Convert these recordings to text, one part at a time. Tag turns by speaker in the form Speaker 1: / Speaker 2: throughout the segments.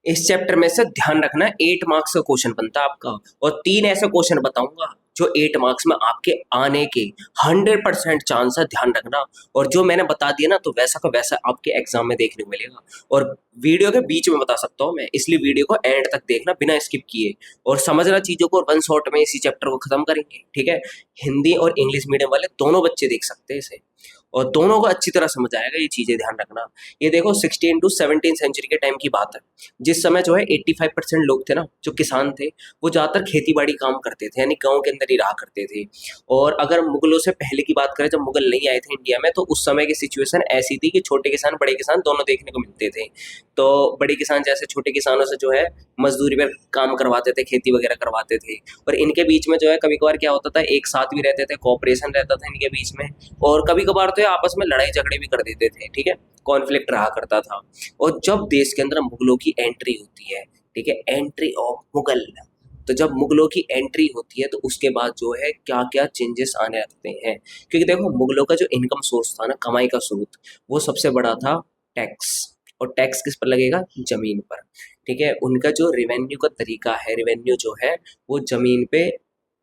Speaker 1: इस चैप्टर में से ध्यान रखना 8 मार्क्स का क्वेश्चन बनता है आपका, और 3 ऐसे क्वेश्चन बताऊंगा जो 8 मार्क्स में आपके आने के 100% चांस है, ध्यान रखना। और जो मैंने बता दिया ना, तो वैसा का वैसा आपके एग्जाम में देखने को मिलेगा। और वीडियो के बीच में बता सकता हूँ मैं, इसलिए वीडियो को एंड तक देखना बिना स्किप किए, और समझना चीजों को, और वन शॉट में इसी चैप्टर को खत्म करेंगे, ठीक है। हिंदी और इंग्लिश मीडियम वाले दोनों बच्चे देख सकते हैं इसे, और दोनों को अच्छी तरह समझ आएगा ये चीजें, ध्यान रखना। ये देखो 16 टू 17 सेंचुरी के टाइम की बात है, जिस समय जो है 85% लोग थे ना, जो किसान थे, वो ज्यादातर खेती बाड़ी काम करते थे, यानी गांव के अंदर ही रहा करते थे। और अगर मुगलों से पहले की बात करें, जब मुगल नहीं आए थे इंडिया में, तो उस समय की सिचुएशन ऐसी थी कि छोटे किसान बड़े किसान दोनों देखने को मिलते थे। तो बड़े किसान जैसे छोटे किसानों से जो है मजदूरी पर काम करवाते थे, खेती वगैरह करवाते थे, और इनके बीच में जो है कभी कभार क्या होता था, एक साथ भी रहते थे, कोऑपरेशन रहता था इनके बीच में। और कभी कभार तो ये आपस में लड़ाई झगड़े भी कर देते थे, ठीक है, कॉन्फ्लिक्ट रहा करता था। और जब देश के अंदर मुगलों की एंट्री होती है, ठीक है, एंट्री ऑफ मुगल, तो जब मुगलों की एंट्री होती है, तो उसके बाद जो है क्या क्या चेंजेस आने लगते हैं। क्योंकि देखो मुगलों का जो इनकम सोर्स था ना, कमाई का स्रोत, वो सबसे बड़ा था टैक्स। और टैक्स किस पर लगेगा? जमीन पर, ठीक है। उनका जो रेवेन्यू का तरीका है, रेवेन्यू जो है वो जमीन पे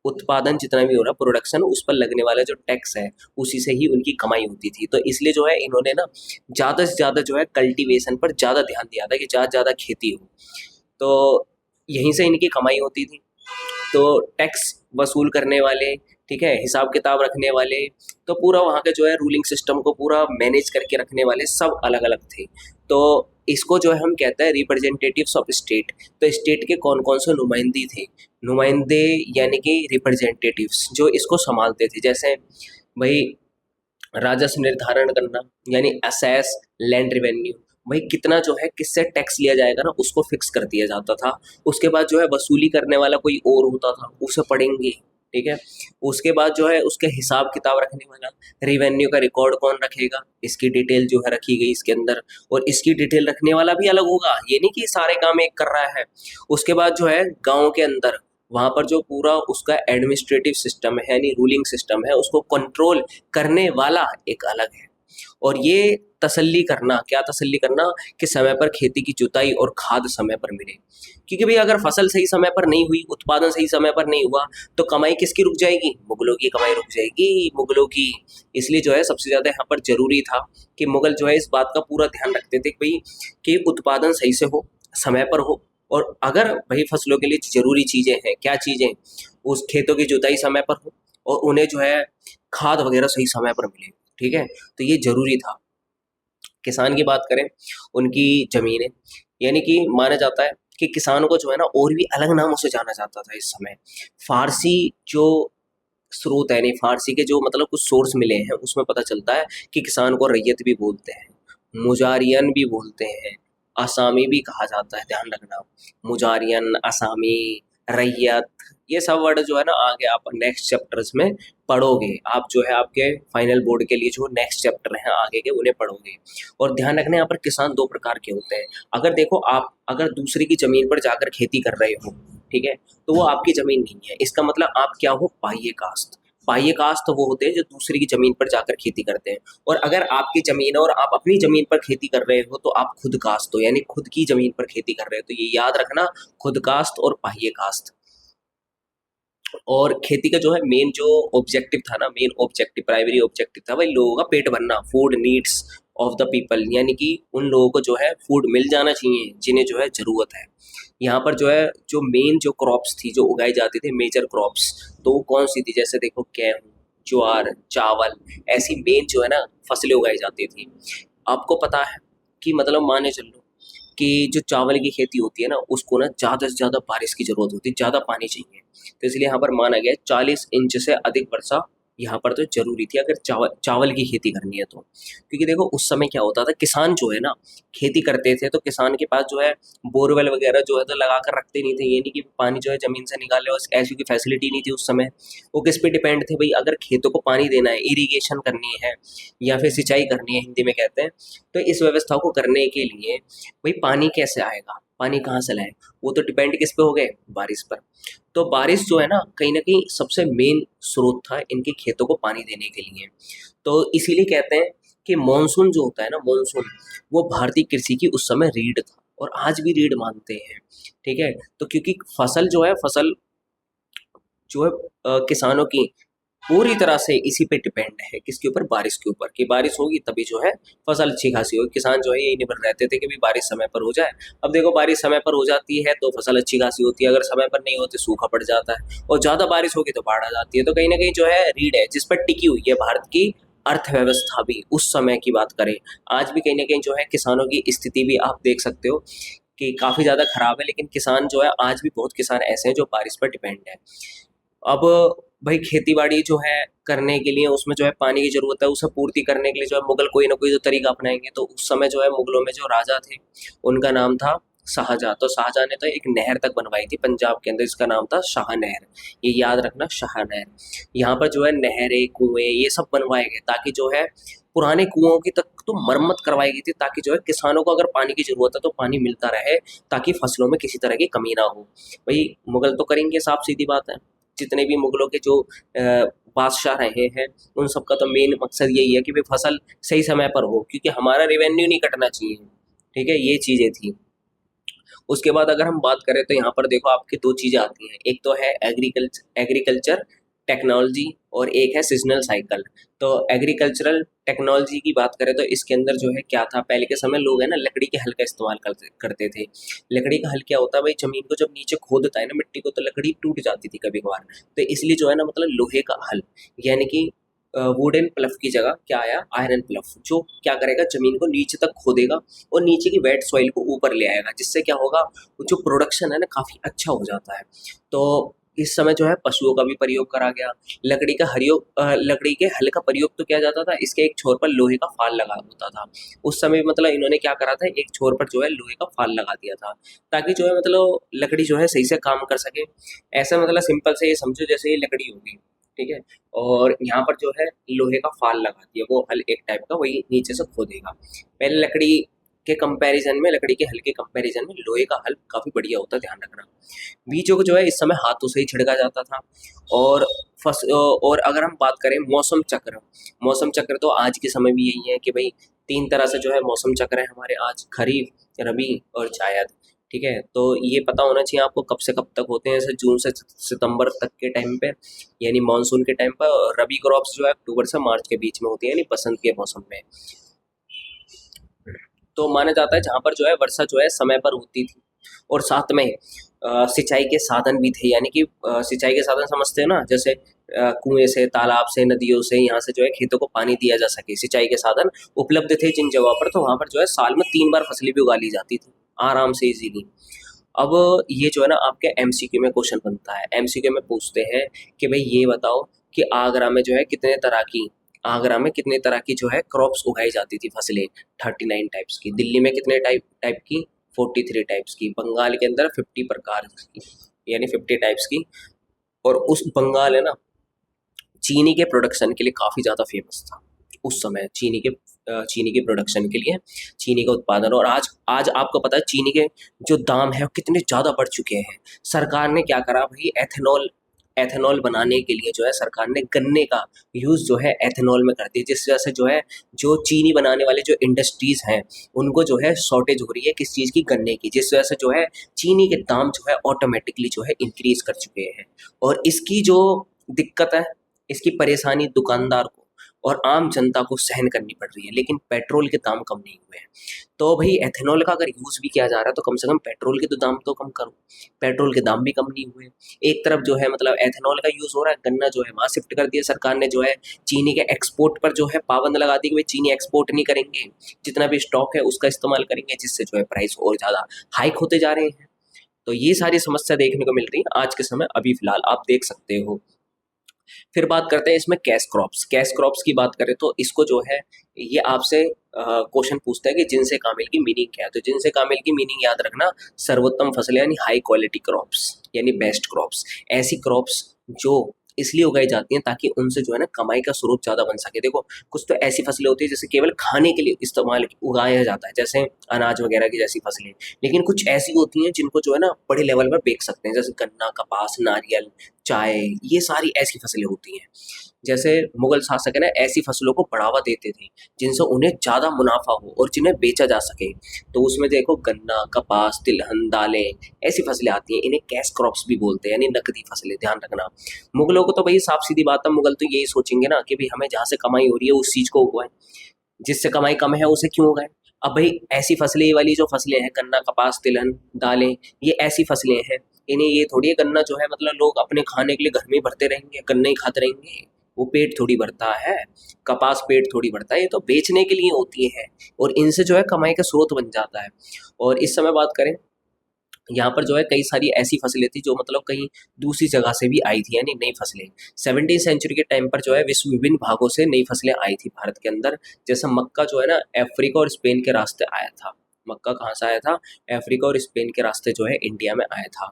Speaker 1: उत्पादन जितना भी हो रहा प्रोडक्शन, उस पर लगने वाला जो टैक्स है, उसी से ही उनकी कमाई होती थी। तो इसलिए जो है इन्होंने ना ज़्यादा से ज़्यादा जो है कल्टीवेशन पर ज़्यादा ध्यान दिया था, कि ज़्यादा से ज़्यादा खेती हो। तो यहीं से इनकी कमाई होती थी। तो टैक्स वसूल करने वाले, ठीक है, हिसाब किताब रखने वाले, तो पूरा वहाँ के जो है रूलिंग सिस्टम को पूरा मैनेज करके रखने वाले सब अलग अलग थे। तो इसको जो है हम कहते हैं रिप्रेजेंटेटिव्स ऑफ स्टेट। तो स्टेट के कौन कौन से नुमाइंदे थे, नुमाइंदे यानी कि रिप्रेजेंटेटिव्स जो इसको संभालते थे, जैसे भाई राजस्व निर्धारण करना, यानी असेस लैंड रेवेन्यू, भाई कितना जो है किससे टैक्स लिया जाएगा ना, उसको फिक्स कर दिया जाता था। उसके बाद जो है वसूली करने वाला कोई और होता था, उसे पढ़ेंगे, ठीक है। उसके बाद जो है उसके हिसाब किताब रखने वाला, रेवेन्यू का रिकॉर्ड कौन रखेगा, इसकी डिटेल जो है रखी गई इसके अंदर। और इसकी डिटेल रखने वाला भी अलग होगा, ये नहीं कि सारे काम एक कर रहा है। उसके बाद जो है गांव के अंदर, वहां पर जो पूरा उसका एडमिनिस्ट्रेटिव सिस्टम है, यानी रूलिंग सिस्टम है, उसको कंट्रोल करने वाला एक अलग है। और ये तसल्ली करना, क्या तसल्ली करना, कि समय पर खेती की जुताई और खाद समय पर मिले। क्योंकि भाई अगर फसल सही समय पर नहीं हुई, उत्पादन सही समय पर नहीं हुआ, तो कमाई किसकी रुक जाएगी? मुगलों की कमाई रुक जाएगी, मुगलों की। इसलिए जो है सबसे ज्यादा यहाँ पर जरूरी था कि मुगल जो है इस बात का पूरा ध्यान रखते थे कि भाई कि उत्पादन सही से हो, समय पर हो। और अगर भाई फसलों के लिए जरूरी चीजें हैं, क्या चीजें, उस खेतों की जुताई समय पर हो, और उन्हें जो है खाद वगैरह सही समय पर मिले, ठीक है। तो ये जरूरी था। किसान की बात करें, उनकी जमीनें, यानी कि माना जाता है कि किसानों को जो है ना और भी अलग नामों से जाना जाता था इस समय। फारसी जो स्रोत है, नहीं फारसी के जो मतलब कुछ सोर्स मिले हैं, उसमें पता चलता है कि किसान को रैयत भी बोलते हैं, मुजारियन भी बोलते हैं, असामी भी कहा जाता है, ध्यान रखना। मुजारियन, असामी, रैयत, ये सब वर्ड जो है ना आगे आप नेक्स्ट चैप्टर्स में पढ़ोगे। आप जो है आपके फाइनल बोर्ड के लिए जो नेक्स्ट चैप्टर हैं आगे के, उन्हें पढ़ोगे। और ध्यान रखना यहाँ पर किसान 2 प्रकार के होते हैं। अगर देखो आप अगर दूसरे की जमीन पर जाकर खेती कर रहे हो, ठीक है, तो वो आपकी जमीन नहीं है, इसका मतलब आप क्या हो? पाहिए कास्ट। पाहिए कास्ट तो वो होते हैं जो दूसरे की जमीन पर जाकर खेती करते हैं। और अगर आपकी जमीन है और आप अपनी जमीन पर खेती कर रहे हो, तो आप खुद कास्ट हो, यानी खुद की जमीन पर खेती कर रहे हो। तो ये याद रखना, खुद कास्ट और पाहिए कास्ट। और खेती का जो है मेन जो ऑब्जेक्टिव था ना, मेन ऑब्जेक्टिव, प्राइमरी ऑब्जेक्टिव था भाई लोगों का पेट भरना, food needs of the people, यानी कि उन लोगों को जो है फूड मिल जाना चाहिए जिन्हें जो है जरूरत है। यहाँ पर जो है जो मेन जो क्रॉप्स थी जो उगाई जाती थी, मेजर क्रॉप्स, तो वो कौन सी थी? जैसे देखो गेहूँ, ज्वार, चावल, ऐसी मेन जो है ना फसलें उगाई जाती थी। आपको पता है कि मतलब माने चल लो कि जो चावल की खेती होती है ना, उसको ना ज़्यादा से ज़्यादा बारिश की ज़रूरत होती है, ज़्यादा पानी चाहिए। तो इसलिए यहाँ पर माना गया है 40 इंच से अधिक वर्षा यहाँ पर तो जरूरी थी, अगर चावल चावल की खेती करनी है तो। क्योंकि देखो उस समय क्या होता था, किसान जो है ना खेती करते थे, तो किसान के पास जो है बोरवेल वगैरह जो है तो लगा कर रखते नहीं थे। ये नहीं कि पानी जो है जमीन से निकाले, और ऐसी की फैसिलिटी नहीं थी उस समय। वो किस पे डिपेंड थे भाई? अगर खेतों को पानी देना है, इरिगेशन करनी है, या फिर सिंचाई करनी है हिंदी में कहते हैं, तो इस व्यवस्था को करने के लिए भाई पानी कैसे आएगा, पानी कहाँ से लाएं? वो तो डिपेंड किस पे हो गए? बारिश पर। तो बारिश जो है ना कहीं सबसे मेन स्रोत था इनके खेतों को पानी देने के लिए। तो इसीलिए कहते हैं कि मॉनसून जो होता है ना, मॉनसून, वो भारतीय कृषि की उस समय रीढ़ था। और आज भी रीढ़ मानते हैं। ठीक है, तो क्योंकि फसल जो है, फसल जो है किसानों की पूरी तरह से इसी पे डिपेंड है, किसके ऊपर, बारिश के ऊपर, कि बारिश होगी तभी जो है फसल अच्छी खासी होगी। किसान जो है यही निर्भर रहते थे कि भाई बारिश समय पर हो जाए। अब देखो बारिश समय पर हो जाती है तो फसल अच्छी खासी होती है, अगर समय पर नहीं होती सूखा पड़ जाता है, और ज़्यादा बारिश होगी तो बाढ़ आ जाती है। तो कहीं ना कहीं जो है रीढ़ है जिस पर टिकी हुई है भारत की अर्थव्यवस्था भी, उस समय की बात करें। आज भी कहीं ना कहीं जो है किसानों की स्थिति भी आप देख सकते हो कि काफ़ी ज़्यादा खराब है, लेकिन किसान जो है आज भी बहुत किसान ऐसे हैं जो बारिश पर डिपेंड है। अब भाई खेती बाड़ी जो है करने के लिए उसमें जो है पानी की जरूरत है, उसे पूर्ति करने के लिए जो है मुगल कोई ना कोई तो तरीका अपनाएंगे। तो उस समय जो है मुगलों में जो राजा थे उनका नाम था शाहजहाँ। तो शाहजहाँ ने तो एक नहर तक बनवाई थी पंजाब के अंदर, इसका नाम था शाह नहर। ये याद रखना, शाह नहर। यहाँ पर जो है नहरें, कुएं, ये सब बनवाए गए ताकि जो है पुराने कुओं की तक तो मरम्मत करवाई गई थी, ताकि जो है किसानों को अगर पानी की जरूरत है तो पानी मिलता रहे, ताकि फसलों में किसी तरह की कमी ना हो। भाई मुगल तो करेंगे, साफ सीधी बात है। जितने भी मुगलों के जो बादशाह रहे हैं उन सबका तो मेन मकसद यही है कि भाई फसल सही समय पर हो, क्योंकि हमारा रेवेन्यू नहीं कटना चाहिए। ठीक है, ये चीज़ें थी। उसके बाद अगर हम बात करें तो यहाँ पर देखो आपकी दो चीज़ें आती हैं, एक तो है एग्रीकल्चर टेक्नोलॉजी, और एक है सीजनल साइकिल। तो एग्रीकल्चरल टेक्नोलॉजी की बात करें तो इसके अंदर जो है क्या था, पहले के समय लोग है ना लकड़ी के हल का इस्तेमाल करते थे। लकड़ी का हल क्या होता है भाई, जमीन को जब नीचे खोदता है ना मिट्टी को, तो लकड़ी टूट जाती थी कभी कभार। तो इसलिए जो है ना मतलब लोहे का हल, यानी कि वुडन प्लफ की जगह क्या आया, आयरन प्लफ, जो क्या करेगा जमीन को नीचे तक खोदेगा और नीचे की वेट सॉइल को ऊपर ले आएगा, जिससे क्या होगा जो प्रोडक्शन है ना काफ़ी अच्छा हो जाता है। तो इस समय जो है पशुओं का भी प्रयोग करा गया। लकड़ी के हल का प्रयोग तो किया जाता था, इसके एक छोर पर लोहे का फाल लगा होता था। उस समय मतलब इन्होंने क्या करा था, एक छोर पर जो है लोहे का फाल लगा दिया था, ताकि जो है मतलब लकड़ी जो है सही से काम कर सके। ऐसा मतलब सिंपल से ये समझो जैसे ये लकड़ी होगी, ठीक है, और यहाँ पर जो है लोहे का फाल लगा दिया, वो हल एक टाइप का वही नीचे से खोदेगा। पहले लकड़ी के कंपैरिजन में, लकड़ी के हल के कंपैरिजन में लोहे का हल काफ़ी बढ़िया होता है, ध्यान रखना। बीजों को जो है इस समय हाथों से ही छिड़का जाता था। और और अगर हम बात करें मौसम चक्र, मौसम चक्र तो आज के समय भी यही है कि भाई तीन तरह से जो है मौसम चक्र है हमारे आज, खरीफ, रबी और जायद। ठीक है, तो ये पता होना चाहिए आपको कब से कब तक होते हैं। जैसे जून से सितंबर तक के टाइम पे, यानी मानसून के टाइम पर, और रबी क्रॉप्स जो है अक्टूबर से मार्च के बीच में होती है, यानी बसंत के मौसम में। तो माना जाता है जहाँ पर जो है वर्षा जो है समय पर होती थी, और साथ में सिंचाई के साधन भी थे, यानी कि सिंचाई के साधन समझते हो ना, जैसे कुएं से, तालाब से, नदियों से, यहाँ से जो है खेतों को पानी दिया जा सके। सिंचाई के साधन उपलब्ध थे जिन जगहों पर, तो वहाँ पर जो है साल में 3 बार फसलें भी उगा ली जाती थी आराम से, इजीली। अब ये जो है ना आपके एमसीक्यू में क्वेश्चन बनता है। एमसीक्यू में पूछते हैं कि भाई ये बताओ कि आगरा में कितने तरह की जो है क्रॉप्स उगाई जाती थी, फसलें। 39 टाइप्स की। दिल्ली में कितने टाइप टाइप की, 43 टाइप्स की। बंगाल के अंदर 50 प्रकार की, यानी 50 टाइप्स की। और उस बंगाल है ना चीनी के प्रोडक्शन के लिए काफ़ी ज़्यादा फेमस था उस समय। चीनी के प्रोडक्शन के लिए, चीनी का उत्पादन। और आज आज आपको पता है चीनी के जो दाम है वो कितने ज़्यादा बढ़ चुके हैं। सरकार ने क्या करा भाई, एथेनॉल एथेनॉल बनाने के लिए जो है सरकार ने गन्ने का यूज़ जो है एथेनॉल में कर दिया, जिस वजह से जो है जो चीनी बनाने वाले जो इंडस्ट्रीज़ हैं उनको जो है शॉर्टेज हो रही है, किस चीज़ की, गन्ने की, जिस वजह से जो है चीनी के दाम जो है ऑटोमेटिकली जो है इंक्रीज कर चुके हैं। और इसकी जो दिक्कत है, इसकी परेशानी दुकानदार को और आम जनता को सहन करनी पड़ रही है, लेकिन पेट्रोल के दाम कम नहीं हुए हैं। तो भाई एथेनॉल का अगर यूज़ भी किया जा रहा है तो कम से कम पेट्रोल के तो दाम तो कम करो। पेट्रोल के दाम भी कम नहीं हुए। एक तरफ जो है मतलब एथेनॉल का यूज़ हो रहा है, गन्ना जो है वहाँ शिफ्ट कर दिया सरकार ने, जो है चीनी के एक्सपोर्ट पर जो है पाबंद लगा दी कि भाई चीनी एक्सपोर्ट नहीं करेंगे, जितना भी स्टॉक है उसका इस्तेमाल करेंगे, जिससे जो है प्राइस और ज़्यादा हाइक होते जा रहे हैं। तो ये सारी समस्या देखने को मिल रही है आज के समय, अभी फिलहाल आप देख सकते हो। फिर बात करते हैं इसमें कैश क्रॉप्स। कैश क्रॉप्स की बात करें तो इसको जो है ये आपसे क्वेश्चन पूछता है कि जिनसे कामिल की मीनिंग क्या है। तो जिनसे कामिल की मीनिंग याद रखना, सर्वोत्तम फसल यानी हाई क्वालिटी क्रॉप्स, यानी बेस्ट क्रॉप्स। ऐसी क्रॉप्स जो इसलिए उगाई जाती हैं ताकि उनसे जो है ना कमाई का स्रोत ज़्यादा बन सके। देखो कुछ तो ऐसी फसलें होती है जैसे केवल खाने के लिए इस्तेमाल उगाया जाता है, जैसे अनाज वगैरह की जैसी फसलें। लेकिन कुछ ऐसी होती हैं जिनको जो है ना बड़े लेवल पर बेच सकते हैं, जैसे गन्ना, कपास, नारियल, चाय, ये सारी ऐसी फसलें होती हैं। जैसे मुगल शासक है ना, ऐसी फसलों को बढ़ावा देते थे जिनसे उन्हें ज्यादा मुनाफा हो और जिन्हें बेचा जा सके। तो उसमें देखो गन्ना, कपास, तिलहन, दालें, ऐसी फसलें आती हैं। इन्हें कैश क्रॉप्स भी बोलते हैं, यानी नकदी फसलें, ध्यान रखना। मुगलों को तो भाई साफ सीधी बात है, मुगल तो यही सोचेंगे ना कि भाई हमें जहाँ से कमाई हो रही है उस चीज को उगवाएं, जिससे कमाई कम है उसे क्यों उगाएं। अब भाई ऐसी फसलें, ये वाली जो फसलें हैं, गन्ना, कपास, तिलहन, दालें, ये ऐसी फसलें हैं। इन्हें ये थोड़ी है, गन्ना जो है मतलब लोग अपने खाने के लिए घर में ही भरते रहेंगे, गन्ना ही खाते रहेंगे, वो पेट थोड़ी भरता है। कपास पेट थोड़ी भरता है, ये तो बेचने के लिए होती है और इनसे जो है कमाई का स्रोत बन जाता है। और इस समय बात करें, यहाँ पर जो है कई सारी ऐसी फसलें थी जो मतलब कहीं दूसरी जगह से भी आई थी, यानी नई फसलें। 17वीं सेंचुरी के टाइम पर जो है विश्व विभिन्न भागों से नई फसलें आई थी भारत के अंदर। जैसे मक्का जो है ना, अफ्रीका और स्पेन के रास्ते आया था। मक्का कहाँ से आया था? अफ्रीका और स्पेन के रास्ते जो है इंडिया में आया था।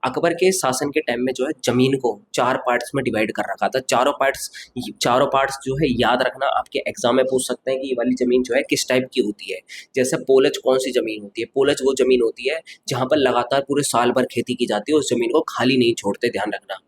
Speaker 1: अकबर के शासन के टाइम में जो है जमीन को 4 पार्ट्स में डिवाइड कर रखा था। चारों पार्ट्स जो है याद रखना, आपके एग्जाम में पूछ सकते हैं कि ये वाली जमीन जो है किस टाइप की होती है। जैसे पोलज कौन सी जमीन होती है? पोलज वो जमीन होती है जहाँ पर लगातार पूरे साल भर खेती की जाती है, उस जमीन को खाली नहीं छोड़ते, ध्यान रखना।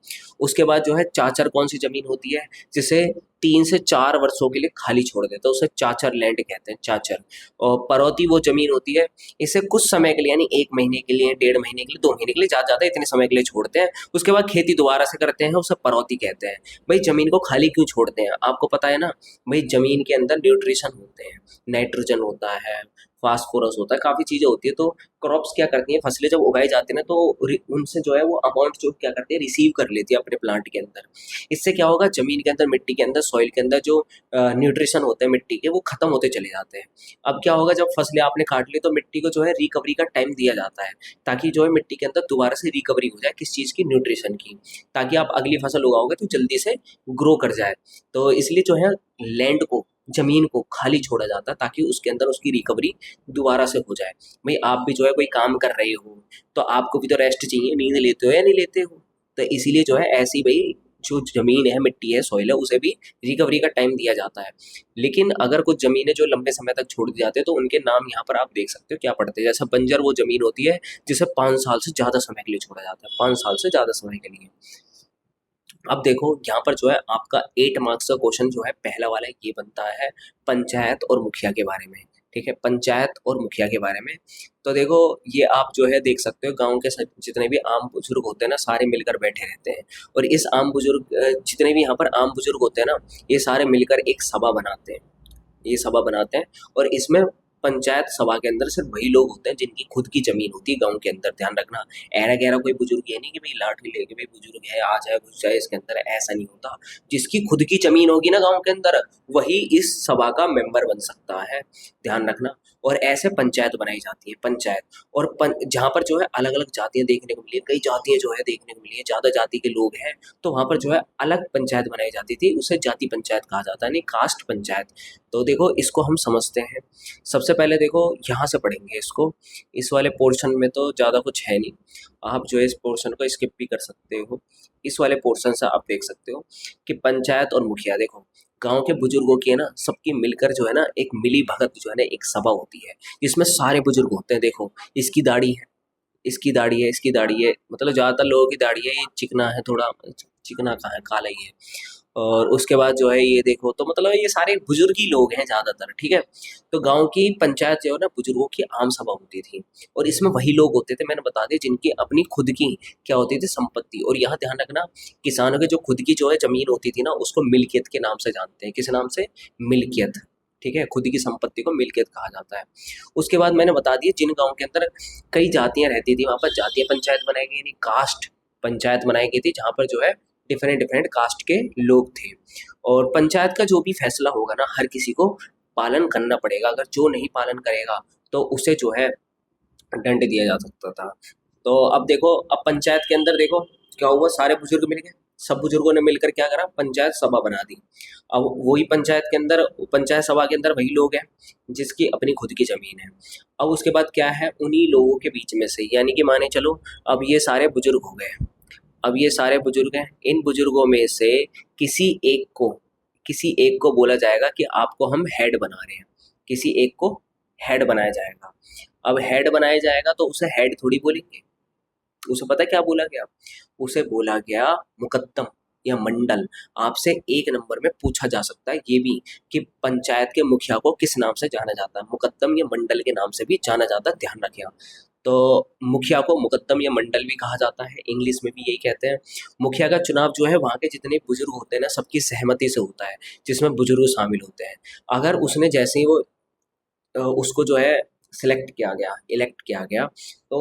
Speaker 1: उसके बाद जो है चाचर कौन सी जमीन होती है? जिसे 3 से 4 वर्षों के लिए खाली छोड़ देते हैं, उसे चाचर लैंड कहते हैं, चाचर। और परौती वो जमीन होती है, इसे कुछ समय के लिए, यानी 1 महीने के लिए, 1.5 महीने के लिए, 2 महीने के लिए, ज्यादा ज्यादा इतने समय के लिए छोड़ते हैं। उसके बाद खेती दोबारा से करते हैं, उसे परौती कहते हैं। भाई जमीन को खाली क्यों छोड़ते हैं? आपको पता है ना, भाई जमीन के अंदर न्यूट्रिशन होते हैं, नाइट्रोजन होता है, फास्फोरस होता है, काफी चीजें होती है। तो क्रॉप्स क्या करती हैं, फसलें जब उगाई जाती है ना, तो उनसे जो है वो अमाउंट जो क्या करती है, रिसीव कर लेती है अपने प्लांट के अंदर। इससे क्या होगा, जमीन के अंदर, मिट्टी के अंदर, सॉइल के अंदर जो न्यूट्रिशन होते हैं मिट्टी के, वो खत्म होते चले जाते हैं। अब क्या होगा, जब फसलें आपने काट ली तो मिट्टी को जो है रिकवरी का टाइम दिया जाता है, ताकि जो है मिट्टी के अंदर दोबारा से रिकवरी हो जाए, किस चीज़ की? न्यूट्रिशन की, ताकि आप अगली फसल उगाओगे तो जल्दी से ग्रो कर जाए। तो इसलिए जो है लैंड को, जमीन को खाली छोड़ा जाता है, ताकि उसके अंदर उसकी रिकवरी दोबारा से हो जाए। भाई आप भी जो है कोई काम कर रहे हो तो आपको भी तो रेस्ट चाहिए, नींद लेते हो या नहीं लेते हो? तो इसीलिए जो है ऐसी भाई जो जमीन है, मिट्टी है, सॉइल है, उसे भी रिकवरी का टाइम दिया जाता है। लेकिन अगर कुछ जमीनें जो लंबे समय तक छोड़ दी जाती है, तो उनके नाम यहाँ पर आप देख सकते हो क्या पड़ते हैं। जैसा बंजर वो जमीन होती है जिसे 5 साल से ज्यादा समय के लिए छोड़ा जाता है, 5 साल से ज्यादा समय के लिए। अब देखो यहाँ पर जो है आपका 8 मार्क्स का क्वेश्चन जो है पहला वाला ये बनता है पंचायत और मुखिया के बारे में। ठीक है, पंचायत और मुखिया के बारे में। तो देखो ये आप जो है देख सकते हो, गांव के जितने भी आम बुजुर्ग होते हैं ना, सारे मिलकर बैठे रहते हैं। और इस आम बुजुर्ग जितने भी यहाँ पर आम बुजुर्ग होते हैं ना, ये सारे मिलकर एक सभा बनाते हैं। ये सभा बनाते हैं और इसमें पंचायत सभा के अंदर सिर्फ वही लोग होते हैं जिनकी खुद की जमीन होती है गांव के अंदर, ध्यान रखना। ऐरा गैरा कोई बुजुर्ग ये नहीं कि भाई लाठी लेके भाई बुजुर्ग है आ जाए घुस जाए इसके अंदर, ऐसा नहीं होता। जिसकी खुद की जमीन होगी ना गांव के अंदर, वही इस सभा का मेंबर बन सकता है, ध्यान रखना। और ऐसे पंचायत बनाई जाती है, पंचायत। और जहाँ पर जो है अलग अलग जातियां देखने को मिली, कई जातियां जो है देखने को मिली है, ज्यादा जाति के लोग हैं, तो वहां पर जो है अलग पंचायत बनाई जाती थी, उसे जाति पंचायत कहा जाता है, नहीं कास्ट पंचायत। तो देखो इसको हम समझते हैं। सबसे पहले देखो यहाँ से पढ़ेंगे इसको, इस वाले पोर्शन में तो ज़्यादा कुछ है नहीं, आप जो है इस पोर्शन को स्किप भी कर सकते हो। इस वाले पोर्शन से आप देख सकते हो कि पंचायत और मुखिया, देखो गांव के बुजुर्गों की है ना, सबकी मिलकर जो है ना एक मिली भगत जो है ना एक सभा होती है, जिसमें सारे बुजुर्ग होते हैं। देखो इसकी दाढ़ी है, इसकी दाढ़ी है, इसकी दाढ़ी है, मतलब ज़्यादातर लोगों की दाढ़ी है, ये चिकना है थोड़ा, चिकना कहाँ है, काला ही है। और उसके बाद जो है ये देखो, तो मतलब ये सारे बुजुर्ग ही लोग हैं ज़्यादातर, ठीक है। तो गांव की पंचायत जो है ना, बुजुर्गों की आम सभा होती थी, और इसमें वही लोग होते थे, मैंने बता दिया, जिनकी अपनी खुद की क्या होती थी, संपत्ति। और यहाँ ध्यान रखना, किसानों की जो खुद की जो है जमीन होती थी ना, उसको मिल्कियत के नाम से जानते हैं। किस नाम से? मिल्कियत। ठीक है, खुद की संपत्ति को मिल्कियत कहा जाता है। उसके बाद मैंने बता दिया, जिन गाँव के अंदर कई जातियां रहती थी, वहां पर जातीय पंचायत बनाई गई, यानी कास्ट पंचायत बनाई गई थी, जहां पर जो है डिफरेंट डिफरेंट कास्ट के लोग थे। और पंचायत का जो भी फैसला होगा ना, हर किसी को पालन करना पड़ेगा, अगर जो नहीं पालन करेगा तो उसे जो है दंड दिया जा सकता था। तो अब देखो, अब पंचायत के अंदर देखो क्या हुआ, सारे बुजुर्ग मिल गए, सब बुजुर्गों ने मिलकर क्या करा, पंचायत सभा बना दी। अब वही पंचायत के अंदर, पंचायत सभा के अंदर वही लोग हैं जिसकी अपनी खुद की जमीन है। अब उसके बाद क्या है, उन्हीं लोगों के बीच में से, यानी कि माने चलो अब ये सारे बुजुर्ग हो गए, अब ये सारे बुजुर्ग हैं, इन बुजुर्गों में से किसी एक को, किसी एक को बोला जाएगा कि आपको हम हेड बना रहे हैं, किसी एक को हेड बनाया जाएगा। अब हेड बनाया जाएगा तो उसे हेड थोड़ी बोलेंगे, उसे पता है क्या बोला गया, उसे बोला गया मुकद्दम। या मंडल आपसे एक नंबर में पूछा जा सकता है। ये भी कि पंचायत के मुखिया को किस नाम से जाना जाता है, मुकद्दम या मंडल के नाम से भी जाना जाता है, ध्यान रखिएगा। तो मुखिया को मुकद्दम या मंडल भी कहा जाता है, इंग्लिश में भी यही कहते हैं। मुखिया का चुनाव जो है वहाँ के जितने बुजुर्ग होते हैं ना, सबकी सहमति से होता है, जिसमें बुजुर्ग शामिल होते हैं। अगर उसने जैसे ही वो उसको जो है सिलेक्ट किया गया, इलेक्ट किया गया, तो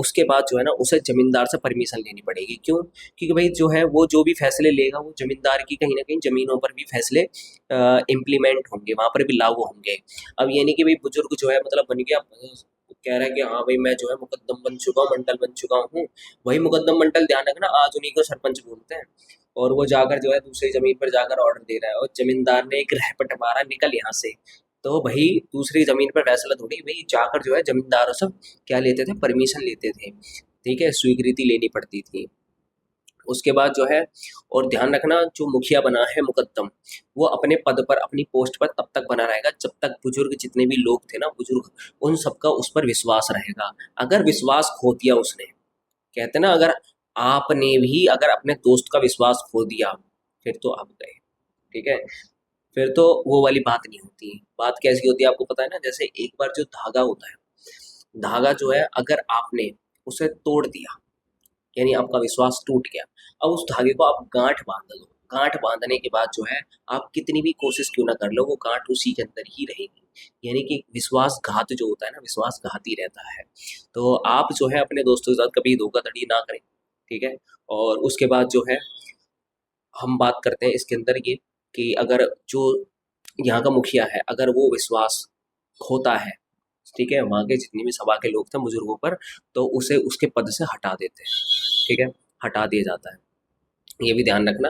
Speaker 1: उसके बाद जो है ना उसे ज़मींदार से परमिशन लेनी पड़ेगी। क्यों? क्योंकि भाई जो है वो जो भी फैसले लेगा वो ज़मींदार की कहीं न कहीं ज़मीनों पर भी फैसले इम्प्लीमेंट होंगे, वहाँ पर भी लागू होंगे। अब ये नहीं कि भाई बुजुर्ग जो है मतलब बन गया, कह रहा है कि हाँ भाई मैं जो है मुकद्दम बन चुका हूँ, मंडल बन चुका हूँ। वही मुकद्दम मंडल, ध्यान रखना, आज उन्हीं को सरपंच बोलते हैं। और वो जाकर जो है दूसरी ज़मीन पर जाकर ऑर्डर दे रहा है और ज़मींदार ने एक रहपट मारा, निकल यहाँ से। तो भाई दूसरी ज़मीन पर फैसला थोड़ी, भाई जाकर जो है ज़मींदारों से क्या लेते थे, परमिशन लेते थे, ठीक है, स्वीकृति लेनी पड़ती थी। उसके बाद जो है, और ध्यान रखना, जो मुखिया बना है मुकद्दम, वो अपने पद पर, अपनी पोस्ट पर तब तक बना रहेगा जब तक बुजुर्ग जितने भी लोग थे ना, बुजुर्ग, उन सबका उस पर विश्वास रहेगा। अगर विश्वास खो दिया उसने, कहते हैं ना, अगर आपने भी अगर अपने दोस्त का विश्वास खो दिया, फिर तो आप गए, ठीक है, फिर तो वो वाली बात नहीं होती। बात कैसी होती है आपको पता है ना, जैसे एक बार जो धागा होता है, धागा जो है अगर आपने उसे तोड़ दिया, यानी आपका विश्वास टूट गया, अब उस धागे को आप गांठ बांध दो। गांठ बांधने के बाद जो है आप कितनी भी कोशिश क्यों ना कर लो, वो गांठ उसी के अंदर ही रहेगी। यानी कि विश्वासघात जो होता है ना, विश्वासघात ही रहता है। तो आप जो है अपने दोस्तों के साथ कभी धोखाधड़ी ना करें, ठीक है। और उसके बाद जो है हम बात करते हैं इसके अंदर ये, कि अगर जो यहाँ का मुखिया है, अगर वो विश्वास खोता है, ठीक है, वहाँ के जितने भी सभा के लोग थे बुजुर्गों पर, तो उसे उसके पद से हटा देते हैं, ठीक है, हटा दिया जाता है। ये भी ध्यान रखना।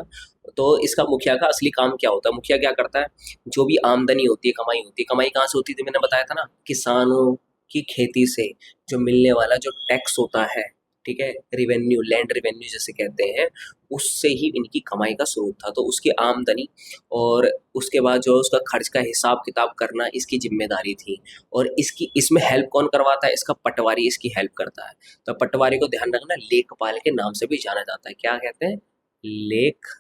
Speaker 1: तो इसका मुखिया का असली काम क्या होता है? मुखिया क्या करता है? जो भी आमदनी होती है, कमाई होती है, कमाई कहाँ से होती थी, मैंने बताया था ना, किसानों की खेती से जो मिलने वाला जो टैक्स होता है, ठीक है, रिवेन्यू, लैंड रिवेन्यू जैसे कहते हैं, उससे ही इनकी कमाई का स्रोत था। तो उसकी आमदनी और उसके बाद जो है उसका खर्च का हिसाब किताब करना इसकी जिम्मेदारी थी। और इसकी इसमें हेल्प कौन करवाता है? इसका पटवारी इसकी हेल्प करता है। तो पटवारी को ध्यान रखना, लेखपाल के नाम से भी जाना जाता है। क्या कहते हैं? लेखपाल,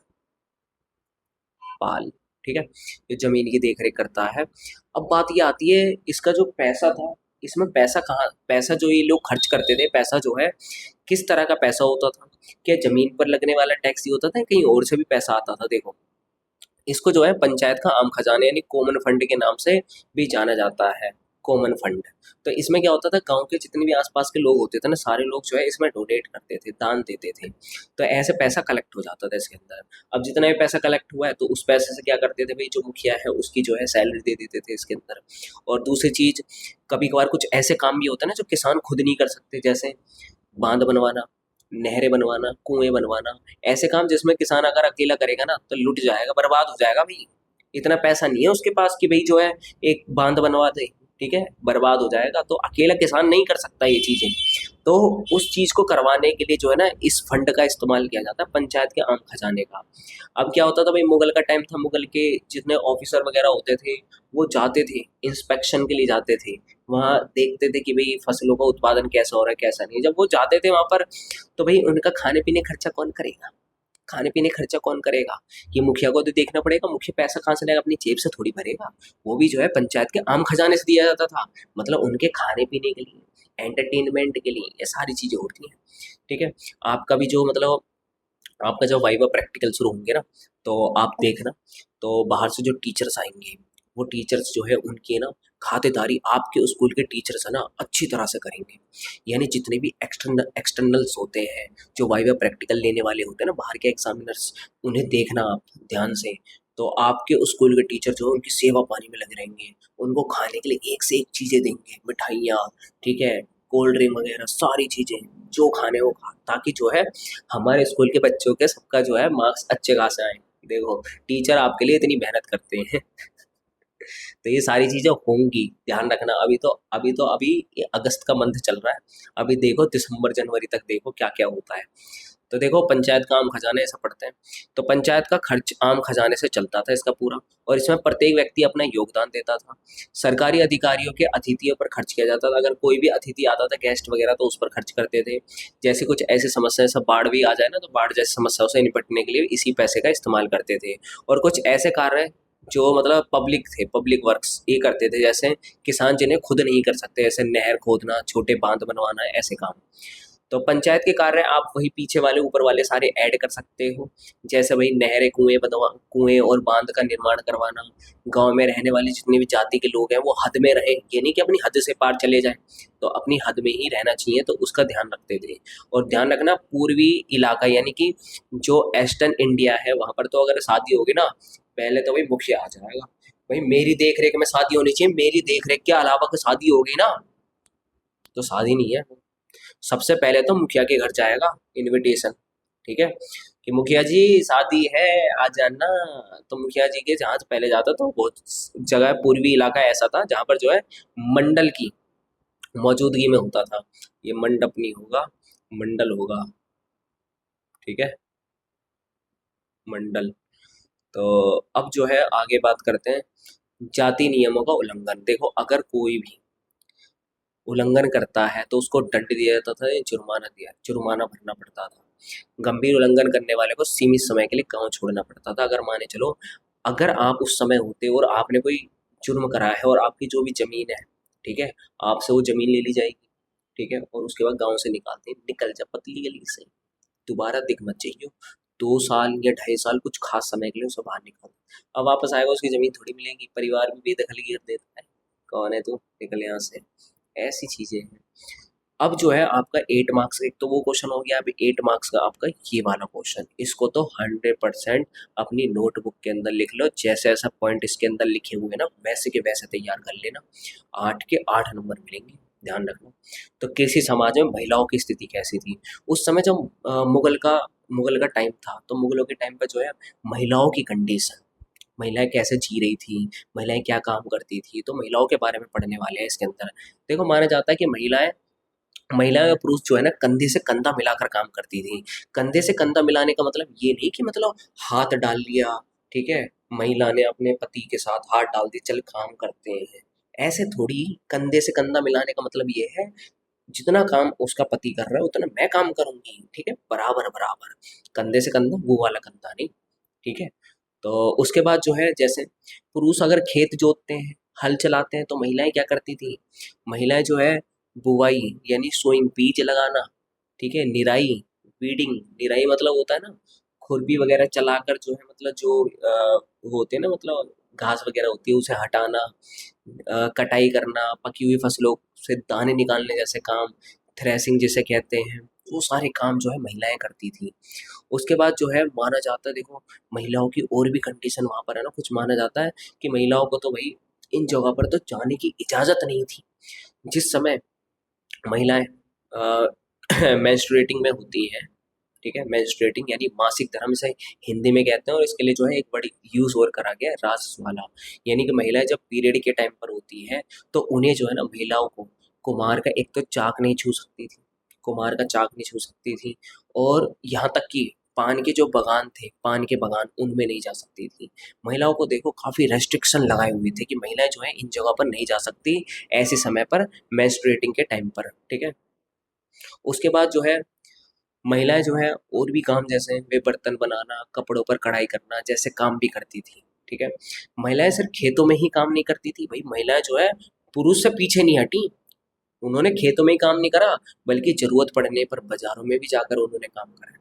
Speaker 1: ठीक है, ये जमीन की देख रेख करता है। अब बात ये आती है, इसका जो पैसा था, इसमें पैसा कहाँ, पैसा जो ये लोग खर्च करते थे, पैसा जो है किस तरह का पैसा होता था? क्या जमीन पर लगने वाला टैक्स ही होता था, कहीं और से भी पैसा आता था? देखो, इसको जो है पंचायत का आम खजाना यानी कॉमन फंड के नाम से भी जाना जाता है, कॉमन फंड। तो इसमें क्या होता था, गांव के जितने भी आसपास के लोग होते थे ना, सारे लोग जो है इसमें डोनेट करते थे, दान देते थे। तो ऐसे पैसा कलेक्ट हो जाता था इसके अंदर। अब जितना भी पैसा कलेक्ट हुआ है, तो उस पैसे से क्या करते थे भाई, जो मुखिया है उसकी जो है सैलरी दे देते थे इसके अंदर। और दूसरी चीज, कभी कभार कुछ ऐसे काम भी होते हैं ना जो किसान खुद नहीं कर सकते, जैसे बांध बनवाना, नहरें बनवाना, कुएं बनवाना, ऐसे काम जिसमें किसान अगर अकेला करेगा ना तो लुट जाएगा, बर्बाद हो जाएगा भाई। इतना पैसा नहीं है उसके पास कि भाई जो है एक बांध बनवा दे, ठीक है, बर्बाद हो जाएगा। तो अकेला किसान नहीं कर सकता ये चीजें। तो उस चीज को करवाने के लिए जो है ना इस फंड का इस्तेमाल किया जाता है, पंचायत के आम खजाने का। अब क्या होता था भाई, मुगल का टाइम था, मुगल के जितने ऑफिसर वगैरह होते थे वो जाते थे, इंस्पेक्शन के लिए जाते थे, वहाँ देखते थे कि भाई फसलों का उत्पादन कैसा हो रहा है कैसा नहीं। जब वो जाते थे वहाँ पर, तो भाई उनका खाने पीने खर्चा कौन करेगा? खाने पीने खर्चा कौन करेगा? ये मुखिया को तो देखना पड़ेगा। मुखिया पैसा कहाँ से लाएगा? अपनी जेब से थोड़ी भरेगा। वो भी जो है पंचायत के आम खजाने से दिया जाता था। मतलब उनके खाने पीने के लिए, एंटरटेनमेंट के लिए ये सारी चीजें होती हैं, ठीक है। आपका भी जो मतलब आपका जब वाइवा प्रैक्टिकल शुरू होंगे ना, तो आप देखना, तो बाहर से जो टीचर्स आएंगे, वो टीचर्स जो है उनकी ना खातिरदारी आपके स्कूल के टीचर्स है ना अच्छी तरह से करेंगे। यानी जितने भी एक्सटर्नल्स होते हैं, जो वाइवा प्रैक्टिकल लेने वाले होते हैं ना, बाहर के एग्जामिनर्स, उन्हें देखना आप ध्यान से। तो आपके स्कूल के टीचर जो है उनकी सेवा पानी में लगे रहेंगे, उनको खाने के लिए एक से एक चीज़ें देंगे, मिठाइयाँ, ठीक है, कोल्ड ड्रिंक वगैरह सारी चीज़ें, जो खाने वो खा, ताकि जो है हमारे स्कूल के बच्चों के सबका जो है मार्क्स अच्छे खासे आए। देखो, टीचर आपके लिए इतनी मेहनत करते हैं। तो ये सारी चीज़ें होंगी, ध्यान रखना। अभी ये अगस्त का मंथ चल रहा है, अभी देखो दिसंबर जनवरी तक देखो क्या क्या होता है। तो देखो पंचायत का आम खजाना ऐसा पढ़ते हैं। तो पंचायत का खर्च आम खजाने से चलता था इसका पूरा, और इसमें प्रत्येक व्यक्ति अपना योगदान देता था। सरकारी अधिकारियों के अतिथियों पर खर्च किया जाता था। अगर कोई भी अतिथि आता था, गेस्ट वगैरह, तो उस पर खर्च करते थे। जैसे कुछ ऐसी समस्या, जैसे बाढ़ भी आ जाए ना, तो बाढ़ जैसी समस्याओं से निपटने के लिए इसी पैसे का इस्तेमाल करते थे। और कुछ ऐसे कार्य जो मतलब पब्लिक थे, पब्लिक वर्क्स ये करते थे, जैसे किसान जिन्हें खुद नहीं कर सकते, जैसे नहर खोदना, छोटे बांध बनवाना, ऐसे काम। तो पंचायत के कार्य आप वही पीछे वाले ऊपर वाले सारे ऐड कर सकते हो। जैसे भाई नहरें, कुएं बनवा, कुएं और बांध का निर्माण करवाना। गांव में रहने वाले जितने भी जाति के लोग हैं वो हद में रहें, ये नहीं कि अपनी हद से पार चले जाएं, तो अपनी हद में ही रहना चाहिए, तो उसका ध्यान रखते थे। और ध्यान रखना, पूर्वी इलाका यानी कि जो ईस्टर्न इंडिया है वहां पर तो अगर शादी होगी ना, पहले तो भाई मुखिया आ जाएगा, भाई मेरी देख रेख में शादी होनी चाहिए, मेरी देख रेख के अलावा कोई शादी होगी ना तो शादी नहीं है। सबसे पहले तो मुखिया के घर जाएगा इनविटेशन, ठीक है, कि मुखिया जी शादी है, आ जाना। तो मुखिया जी के जहाँ पहले जाता तो बहुत जगह पूर्वी इलाका ऐसा था जहाँ पर जो है मंडल की मौजूदगी में होता था। ये मंडप नहीं होगा, मंडल होगा, ठीक है, मंडल। तो अब जो है आगे बात करते हैं जाति नियमों का उल्लंघन। देखो अगर कोई भी उल्लंघन करता है तो उसको दंड दिया जाता था, या जुर्माना भरना पड़ता था। गंभीर उल्लंघन करने वाले को सीमित समय के लिए गांव छोड़ना पड़ता था। अगर माने चलो, अगर आप उस समय होते और आपने कोई जुर्म करा है और आपकी जो भी जमीन है, ठीक है, आपसे वो जमीन ले ली जाएगी, ठीक है, और उसके बाद गांव से निकालते, निकल जा पतली गली से, दोबारा दिख मत चाहिए। 2 साल या 2.5 साल कुछ खास समय के लिए उसे बाहर निकाल, अब वापस आएगा उसकी जमीन थोड़ी मिलेगी, परिवार भी बेदखली कर देता है, कौन है तू, निकल यहाँ से, ऐसी चीजें हैं। अब जो है आपका 8 मार्क्स, एक तो वो क्वेश्चन हो गया, अभी 8 मार्क्स का आपका ये वाला क्वेश्चन, इसको तो 100% अपनी नोटबुक के अंदर लिख लो, जैसे ऐसा पॉइंट इसके अंदर लिखे हुए ना वैसे के वैसे तैयार कर लेना, 8 के 8 नंबर मिलेंगे, ध्यान रखना। तो कृषि समाज में महिलाओं की स्थिति कैसी थी उस समय, जब मुगल का टाइम था, तो मुगलों के टाइम पर जो है महिलाओं की कंडीशन, महिलाएं कैसे जी रही थी, महिलाएं क्या काम करती थी, तो महिलाओं के बारे में पढ़ने वाले हैं इसके अंदर। देखो माना जाता है कि महिलाएं महिला और पुरुष जो है ना कंधे से कंधा मिलाकर काम करती थी। कंधे से कंधा मिलाने का मतलब ये नहीं कि मतलब हाथ डाल लिया, ठीक है, महिला ने अपने पति के साथ हाथ डाल दिया, चल काम करते हैं, ऐसे थोड़ी। कंधे से कंधा मिलाने का मतलब ये है, जितना काम उसका पति कर रहा है उतना मैं काम करूंगी, ठीक है, बराबर बराबर, कंधे से कंधा, वो वाला कंधा नहीं, ठीक है। तो उसके बाद जो है, जैसे पुरुष अगर खेत जोतते हैं, हल चलाते हैं, तो महिलाएं क्या करती थी, महिलाएं जो है बुवाई यानी सोइंग, बीज लगाना, ठीक है, निराई, वीडिंग, निराई मतलब होता है ना, खुरपी वगैरह चलाकर जो है मतलब जो होते हैं ना, मतलब घास वगैरह होती है उसे हटाना, कटाई करना, पकी हुई फसलों से दाने निकालने जैसे काम, थ्रेसिंग जिसे कहते हैं, वो सारे काम जो है महिलाएं करती थी। उसके बाद जो है माना जाता है, देखो महिलाओं की और भी कंडीशन वहां पर है ना, कुछ माना जाता है कि महिलाओं को तो भाई इन जगह पर तो जाने की इजाजत नहीं थी। जिस समय महिलाएं मेंस्ट्रुएटिंग में होती हैं, ठीक है, मेंस्ट्रुएटिंग यानी मासिक धर्म से हिंदी में कहते हैं, और इसके लिए जो है एक बड़ी यूज और करा गया है राजस्वाला, यानी कि महिलाएं जब पीरियड के टाइम पर होती हैं तो उन्हें जो है ना, महिलाओं को कुमार का एक तो चाक नहीं छू सकती थी, कुमार का चाक नहीं छू सकती थी, और यहाँ तक कि पान के जो बगान थे, पान के बगान, उनमें नहीं जा सकती थी। महिलाओं को देखो काफी रेस्ट्रिक्शन लगाए हुए थे कि महिलाएं जो है इन जगह पर नहीं जा सकती ऐसे समय पर, मेंस्ट्रुएटिंग के टाइम पर, ठीक है। उसके बाद जो है महिलाएं जो है और भी काम, जैसे वे बर्तन बनाना, कपड़ों पर कढ़ाई करना जैसे काम भी करती थी, ठीक है। महिलाएं सिर्फ खेतों में ही काम नहीं करती थी भाई, महिलाएं जो है पुरुष से पीछे नहीं हटी, उन्होंने खेतों में ही काम नहीं करा, बल्कि जरूरत पड़ने पर बाजारों में भी जाकर उन्होंने काम करा।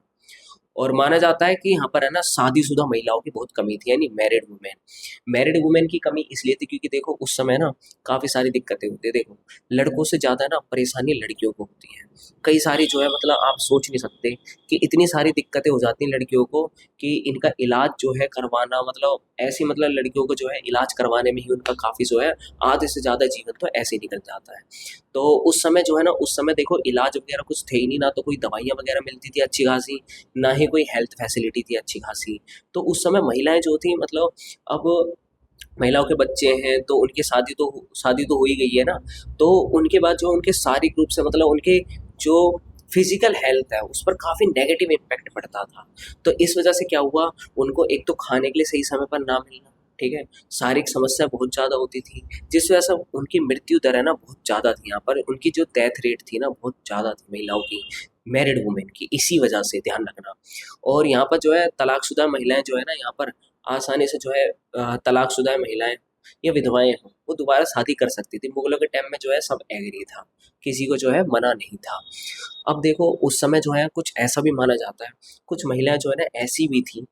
Speaker 1: और माना जाता है कि यहाँ पर है ना शादीशुदा महिलाओं की बहुत कमी थी, यानी मैरिड वुमेन। मैरिड वुमेन की कमी इसलिए थी क्योंकि देखो उस समय ना काफ़ी सारी दिक्कतें होती है। देखो लड़कों से ज़्यादा ना परेशानी लड़कियों को होती है, कई सारी जो है मतलब आप सोच नहीं सकते कि इतनी सारी दिक्कतें हो जाती हैं लड़कियों को, कि इनका इलाज जो है करवाना, मतलब ऐसी मतलब लड़कियों को जो है इलाज करवाने में ही उनका काफ़ी जो है आधे से ज़्यादा जीवन तो ऐसे ही निकल जाता है। तो उस समय जो है ना, उस समय देखो इलाज वगैरह कुछ थे ही नहीं, ना तो कोई दवाइयाँ वगैरह मिलती थी अच्छी खासी, ना ही कोई हेल्थ फैसिलिटी थी अच्छी खासी। तो उस समय महिलाएं जो थी मतलब, अब महिलाओं के बच्चे हैं तो उनकी शादी तो हो ही गई है ना, तो उनके बाद जो उनके शारीरिक रूप से मतलब उनके जो फिजिकल हेल्थ है उस पर काफ़ी नेगेटिव इम्पैक्ट पड़ता था। तो इस वजह से क्या हुआ, उनको एक तो खाने के लिए सही समय पर ना मिलना, ठीक है, शारीरिक समस्या बहुत ज़्यादा होती थी, जिस वजह से उनकी मृत्यु दर है ना बहुत ज़्यादा थी। यहाँ पर उनकी जो डेथ रेट थी ना बहुत ज़्यादा थी महिलाओं की, मैरिड वुमेन की, इसी वजह से ध्यान रखना। और यहाँ पर जो है तलाकशुदा महिलाएं जो है ना यहाँ पर आसानी से जो है तलाकशुदा महिलाएं या विधवाएं हों वो दोबारा शादी कर सकती थी। मुगलों के टाइम में जो है सब एग्री था, किसी को जो है मना नहीं था। अब देखो उस समय जो है कुछ ऐसा भी माना जाता है, कुछ महिलाएं जो है ना ऐसी भी थी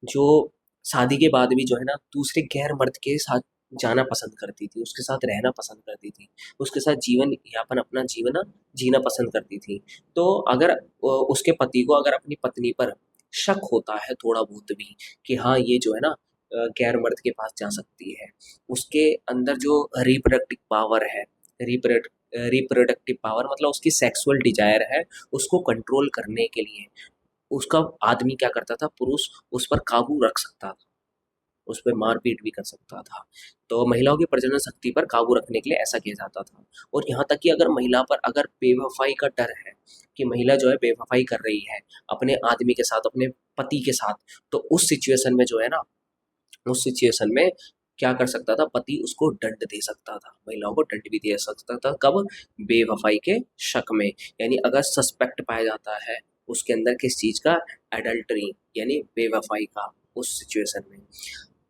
Speaker 1: जो शादी के बाद भी जो है ना दूसरे गैर मर्द के साथ जाना पसंद करती थी, उसके साथ रहना पसंद करती थी, उसके साथ जीवन यापन अपना जीवन जीना पसंद करती थी। तो अगर उसके पति को अगर अपनी पत्नी पर शक होता है थोड़ा बहुत भी कि हाँ ये जो है ना गैर मर्द के पास जा सकती है, उसके अंदर जो रिप्रोडक्टिव पावर है, रिप्रोडक्टिव पावर मतलब उसकी सेक्सुअल डिजायर है, उसको कंट्रोल करने के लिए उसका आदमी क्या करता था, पुरुष उस पर काबू रख सकता था, उस पे मार-पीट भी कर सकता था। तो महिलाओं की प्रजनन शक्ति पर काबू रखने के लिए ऐसा किया जाता था। और यहाँ तक कि अगर महिला पर अगर बेवफ़ाई का डर है, कि महिला जो है बेवफ़ाई कर रही है अपने आदमी के साथ, अपने पति के साथ, तो उस सिचुएशन में जो है ना, उस सिचुएशन में क्या कर सकता था, पति उसको दंड दे सकता था, महिलाओं को दंड भी दे सकता था। कब? बेवफ़ाई के शक में, यानी अगर सस्पेक्ट पाया जाता है उसके अंदर किस चीज़ का, एडल्टरी यानी बेवफ़ाई का, उस सिचुएशन में।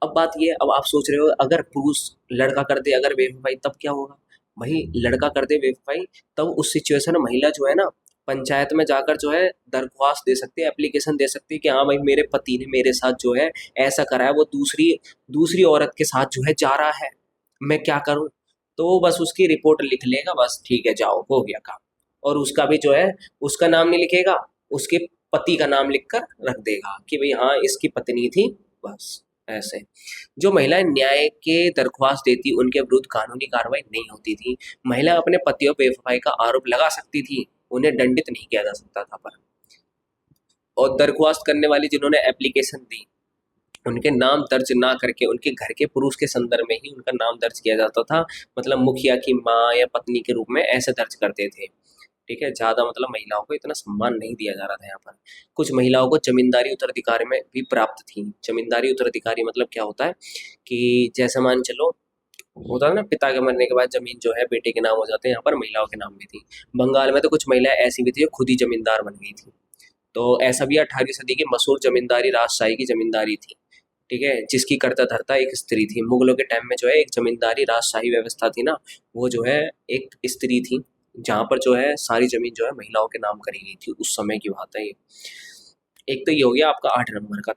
Speaker 1: अब बात ये है, अब आप सोच रहे हो अगर पुरुष लड़का कर दे अगर बेवफाई तब क्या होगा? वही लड़का कर दे बेवफाई तब उस सिचुएशन में महिला जो है ना पंचायत में जाकर जो है दरख्वास्त दे सकती है, एप्लीकेशन दे सकती है कि हाँ भाई मेरे पति ने मेरे साथ जो है ऐसा करा है, वो दूसरी दूसरी औरत के साथ जो है जा रहा है, मैं क्या करूं? तो वो बस उसकी रिपोर्ट लिख लेगा, बस ठीक है जाओ हो गया काम। और उसका भी जो है उसका नाम नहीं लिखेगा, उसके पति का नाम लिख कर रख देगा कि भाई हाँ इसकी पत्नी थी, बस ऐसे। जो महिलाएं न्याय के दरख्वास्त देती उनके विरुद्ध कानूनी कार्रवाई नहीं होती थी। महिला अपने पतियों पर बेवफाई का आरोप लगा सकती थी, उन्हें दंडित नहीं किया जा सकता था। पर और दरख्वास्त करने वाली जिन्होंने एप्लीकेशन दी उनके नाम दर्ज ना करके उनके घर के पुरुष के संदर्भ में ही उनका नाम दर्ज किया जाता था, मतलब मुखिया की माँ या पत्नी के रूप में ऐसे दर्ज करते थे। ठीक है, ज़्यादा मतलब महिलाओं को इतना सम्मान नहीं दिया जा रहा था यहाँ पर। कुछ महिलाओं को जमींदारी उत्तराधिकारी में भी प्राप्त थी। जमींदारी उत्तराधिकारी मतलब क्या होता है कि जैसे मान चलो होता है ना पिता के मरने के बाद जमीन जो है बेटे के नाम हो जाते हैं, यहाँ पर महिलाओं के नाम भी थी। बंगाल में तो कुछ महिलाएं ऐसी भी थी जो खुद ही जमींदार बन गई थी। तो ऐसा भी 18वीं सदी की मशहूर जमींदारी राजशाही की जमींदारी थी, ठीक है, जिसकी कर्ता धर्ता एक स्त्री थी। मुगलों के टाइम में जो है एक जमींदारी राजशाही व्यवस्था थी ना, वो जो है एक स्त्री थी, जहाँ पर जो है सारी जमीन जो है महिलाओं के नाम करी गई थी, उस समय की बात है ये। एक तो ये हो गया आपका 8 नंबर का।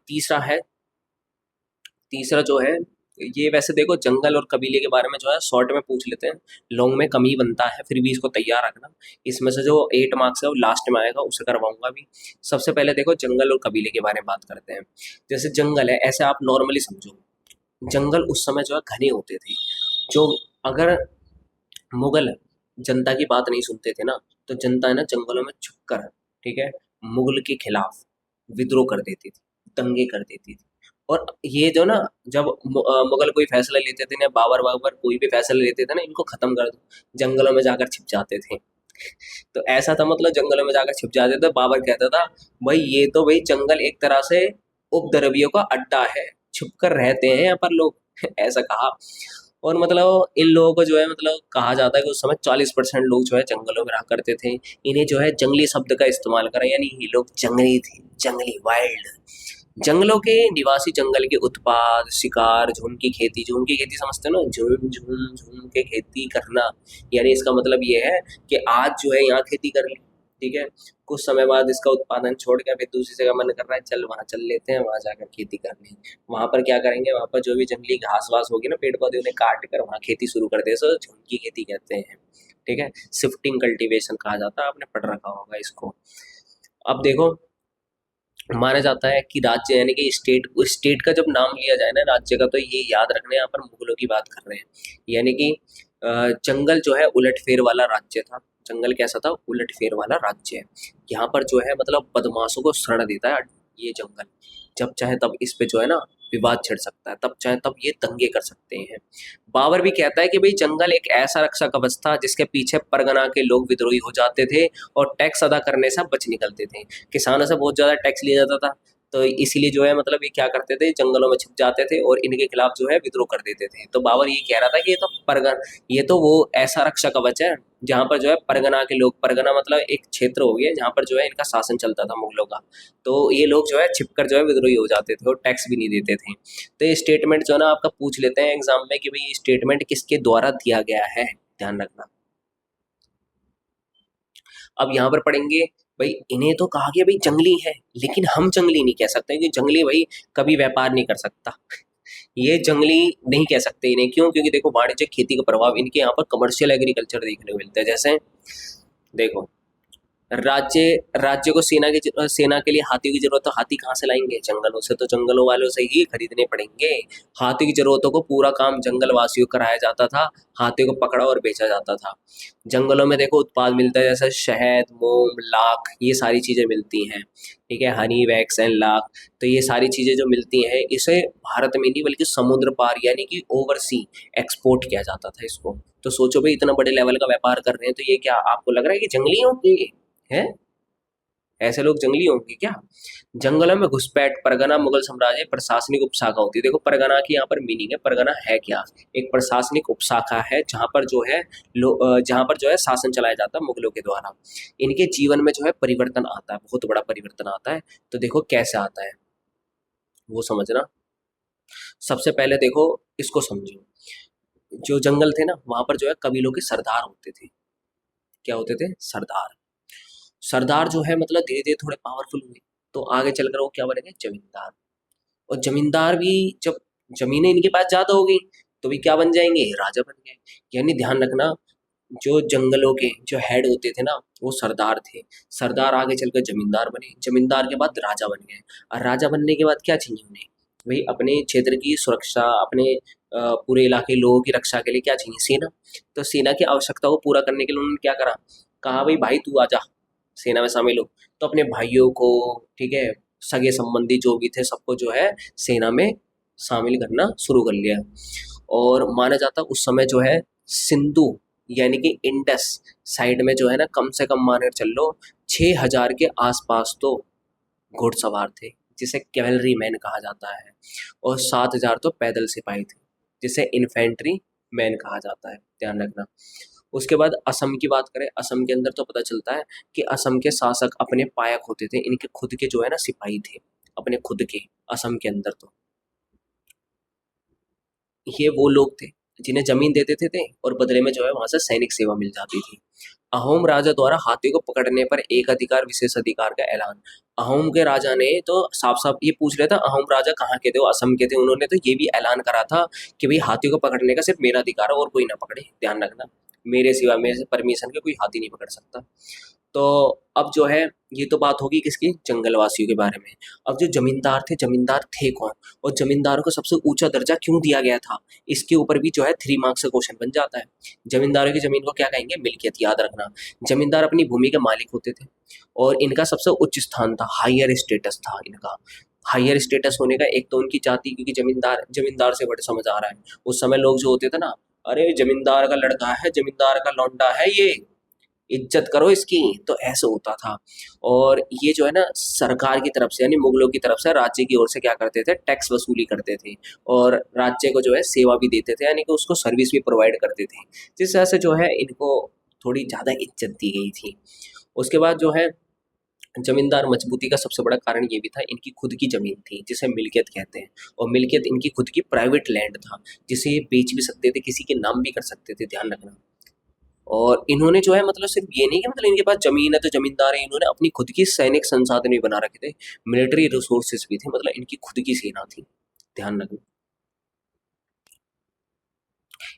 Speaker 1: तीसरा जो है ये वैसे देखो जंगल और कबीले के बारे में जो है शॉर्ट में पूछ लेते हैं, लॉन्ग में कम ही बनता है, फिर भी इसको तैयार रखना। इसमें से जो 8 मार्क्स है वो लास्ट में आएगा, उसे करवाऊंगा भी। सबसे पहले देखो जंगल और कबीले के बारे में बात करते हैं। जैसे जंगल है, ऐसे आप नॉर्मली समझो, जंगल उस समय जो है घने होते थे। जो अगर मुगल जनता की बात नहीं सुनते थे ना, तो जनता है ना जंगलों में छुपकर, ठीक है, मुगल के खिलाफ विद्रोह कर देती थी, दंगे कर देती थी। और ये जो ना जब मुगल कोई फैसला लेते थे ना, बाबर बाबर कोई भी फैसला लेते थे ना, इनको खत्म कर दो, जंगलों में जाकर छिप जाते थे। तो ऐसा था, मतलब जंगलों में जाकर छिप जाते थे। बाबर कहता था भाई ये तो भाई जंगल एक तरह से उपद्रवियों का अड्डा है, छुप कर रहते हैं यहाँ पर लोग ऐसा कहा। और मतलब इन लोगों को जो है मतलब कहा जाता है कि उस समय 40% लोग जो है जंगलों में रहा करते थे। इन्हें जो है जंगली शब्द का इस्तेमाल करा, यानी ये लोग जंगली थे, जंगली वाइल्ड। जंगलों के निवासी जंगल के उत्पाद, शिकार, झुंड की खेती, झुंड की खेती समझते हो ना, झुंड झुंड झुंड के खेती करना, यानी इसका मतलब ये है कि आज जो है यहाँ खेती कर ली, ठीक है, कुछ समय बाद इसका उत्पादन छोड़ के फिर दूसरी जगह मन कर रहा है चल वहाँ चल लेते हैं, वहाँ जाकर खेती कर लें। वहाँ पर क्या करेंगे, वहाँ पर जो भी जंगली घास वास होगी ना, पेड़ पौधे, उन्हें काट कर वहाँ खेती शुरू कर दे, सो झुंड की खेती कहते हैं। ठीक है, शिफ्टिंग कल्टीवेशन कहा जाता है, आपने पढ़ रखा होगा इसको। अब देखो माना जाता है कि राज्य यानी कि स्टेट का जब नाम लिया जाए ना राज्य का, तो ये याद रखना यहाँ पर मुगलों की बात कर रहे हैं। यानी कि जंगल जो है उलटफेर वाला राज्य था। जंगल कैसा था, उलटफेर वाला राज्य है। यहाँ पर जो है मतलब बदमाशों को शरण देता है ये जंगल, जब चाहे तब इस पे जो है ना विवाद छिड़ सकता है, तब चाहे तब ये दंगे कर सकते हैं। बाबर भी कहता है कि भाई जंगल एक ऐसा रक्षा कवच था जिसके पीछे परगना के लोग विद्रोही हो जाते थे और टैक्स अदा करने से बच निकलते थे। किसानों से बहुत ज्यादा टैक्स लिया जाता था, तो इसीलिए जो है मतलब ये क्या करते थे, जंगलों में छिप जाते थे और इनके खिलाफ जो है विद्रोह कर देते थे। तो बाबर ये कह रहा था कि ये तो वो ऐसा रक्षा कवच है जहाँ पर जो है परगना के लोग, परगना मतलब एक क्षेत्र हो गया जहाँ पर जो है इनका शासन चलता था मुगलों का, तो ये लोग जो है छिपकर जो है विद्रोही हो जाते थे और टैक्स भी नहीं देते थे। तो ये स्टेटमेंट जो है ना आपका पूछ लेते हैं एग्जाम में कि भाई ये स्टेटमेंट किसके द्वारा दिया गया है, ध्यान रखना। अब यहाँ पर पढ़ेंगे, भाई इन्हें तो कहा गया भाई जंगली है, लेकिन हम जंगली नहीं कह सकते कि जंगली भाई कभी व्यापार नहीं कर सकता। ये जंगली नहीं कह सकते इन्हें, क्यों? क्योंकि देखो वाणिज्यिक खेती का प्रभाव इनके यहाँ पर कमर्शियल एग्रीकल्चर देखने को मिलता है। जैसे देखो, राज्य राज्य को सेना के लिए हाथियों की जरूरत, तो हाथी कहाँ से लाएंगे? जंगलों से, तो जंगलों वालों से ही खरीदने पड़ेंगे। हाथियों की जरूरतों को पूरा काम जंगल वासियों को कराया जाता था, हाथियों को पकड़ा और बेचा जाता था। जंगलों में देखो उत्पाद मिलता है, जैसे शहद, मोम, लाख, ये सारी चीजें मिलती हैं, ठीक है, हनी, वैक्स एंड लाख। तो ये सारी चीजें जो मिलती हैं इसे भारत में नहीं बल्कि समुद्र पार यानी कि ओवरसी एक्सपोर्ट किया जाता था इसको। तो सोचो भाई इतना बड़े लेवल का व्यापार कर रहे हैं, तो ये क्या आपको लग रहा है कि जंगली होंगे? हैं? ऐसे लोग जंगली होंगे क्या? जंगलों में घुसपैठ, परगना मुगल साम्राज्य प्रशासनिक उपशाखा होती है। देखो परगना की यहाँ पर मीनिंग है, परगना है क्या? एक प्रशासनिक उपशाखा है जहाँ पर जो है जहाँ पर जो है शासन चलाया जाता है मुगलों के द्वारा। इनके जीवन में जो है परिवर्तन आता है, बहुत बड़ा परिवर्तन आता है। तो देखो कैसे आता है वो समझना। सबसे पहले देखो इसको समझो, जो जंगल थे ना वहां पर जो है कबीलों के सरदार होते थे। क्या होते थे? सरदार। सरदार जो है मतलब धीरे धीरे थोड़े पावरफुल हुए, तो आगे चलकर वो क्या बनेंगे? जमींदार। और जमींदार भी जब जमीनें इनके पास ज्यादा हो गई तो भी क्या बन जाएंगे? राजा बन गए। यानी ध्यान रखना, जो जंगलों के जो हेड होते थे ना वो सरदार थे। सरदार आगे चलकर जमींदार बने, जमींदार के बाद राजा बन गए। और राजा बनने के बाद क्या चाहिए उन्हें? भाई अपने क्षेत्र की सुरक्षा, अपने पूरे इलाके लोगों की रक्षा के लिए क्या चाहिए? सेना। तो सेना की आवश्यकता को पूरा करने के लिए उन्होंने क्या करा? कहा भाई भाई तू आजा, सेना में शामिल हो। तो अपने भाइयों को, ठीक है, सगे संबंधी जो भी थे सबको जो है सेना में शामिल करना शुरू कर लिया। और माना जाता उस समय जो है सिंधु यानी कि इंडस साइड में जो है ना कम से कम मान कर चल लो 6,000 के आसपास तो घुड़सवार थे जिसे कैवलरी मैन कहा जाता है, और 7,000 तो पैदल सिपाही थे जिसे इन्फेंट्री मैन कहा जाता है, ध्यान रखना। उसके बाद असम की बात करें, असम के अंदर तो पता चलता है कि असम के शासक अपने पायक होते थे, इनके खुद के जो है ना सिपाही थे, अपने खुद के। असम के अंदर तो ये वो लोग थे जिन्हें जमीन दे देते थे और बदले में जो है वहां से सैनिक सेवा मिल जाती थी। अहोम राजा द्वारा हाथी को पकड़ने पर एक अधिकार विशेष अधिकार का ऐलान। अहोम के राजा ने तो साफ साफ ये पूछ रहा था, अहोम राजा कहाँ के थे? वो असम के थे। उन्होंने तो ये भी ऐलान करा था कि भाई हाथी को पकड़ने का सिर्फ मेरा अधिकार है और कोई ना पकड़े, ध्यान रखना, मेरे सिवा मेरे से परमिशन के कोई हाथी नहीं पकड़ सकता। तो अब जो है ये तो बात होगी किसकी? जंगलवासियों के बारे में। अब जो जमींदार थे, जमींदार थे कौन और जमींदारों को सबसे ऊंचा दर्जा क्यों दिया गया था, इसके ऊपर भी जो है 3 मार्क्स का क्वेश्चन बन जाता है। जमींदारों की जमीन को क्या कहेंगे? मिल्कियत, याद रखना। जमींदार अपनी भूमि के मालिक होते थे और इनका सबसे उच्च स्थान था, हायर स्टेटस था इनका। हायर स्टेटस होने का एक तो उनकी जाति, क्योंकि जमींदार, जमींदार से बड़े समझ आ रहा है उस समय लोग जो होते थे ना, अरे जमींदार का लड़का है, जमींदार का लौंडा है ये, इज्जत करो इसकी, तो ऐसे होता था। और ये जो है ना सरकार की तरफ से यानी मुगलों की तरफ से राज्य की ओर से क्या करते थे? टैक्स वसूली करते थे और राज्य को जो है सेवा भी देते थे, यानी कि उसको सर्विस भी प्रोवाइड करते थे, जिस वजह से जो है इनको थोड़ी ज़्यादा इज्जत दी गई थी। उसके बाद जो है जमींदार मजबूती का सबसे बड़ा कारण ये भी था, इनकी खुद की जमीन थी जिसे मिल्कियत कहते हैं, और मिल्कियत इनकी खुद की प्राइवेट लैंड था जिसे ये बेच भी सकते थे, किसी के नाम भी कर सकते थे, ध्यान रखना। और इन्होंने जो है मतलब सिर्फ ये नहीं कि मतलब इनके पास जमीन है तो जमींदार है, इन्होंने अपनी खुद की सैनिक संसाधन भी बना रखे थे, मिलिट्री रिसोर्सेज भी थे, मतलब इनकी खुद की सेना थी, ध्यान रखना।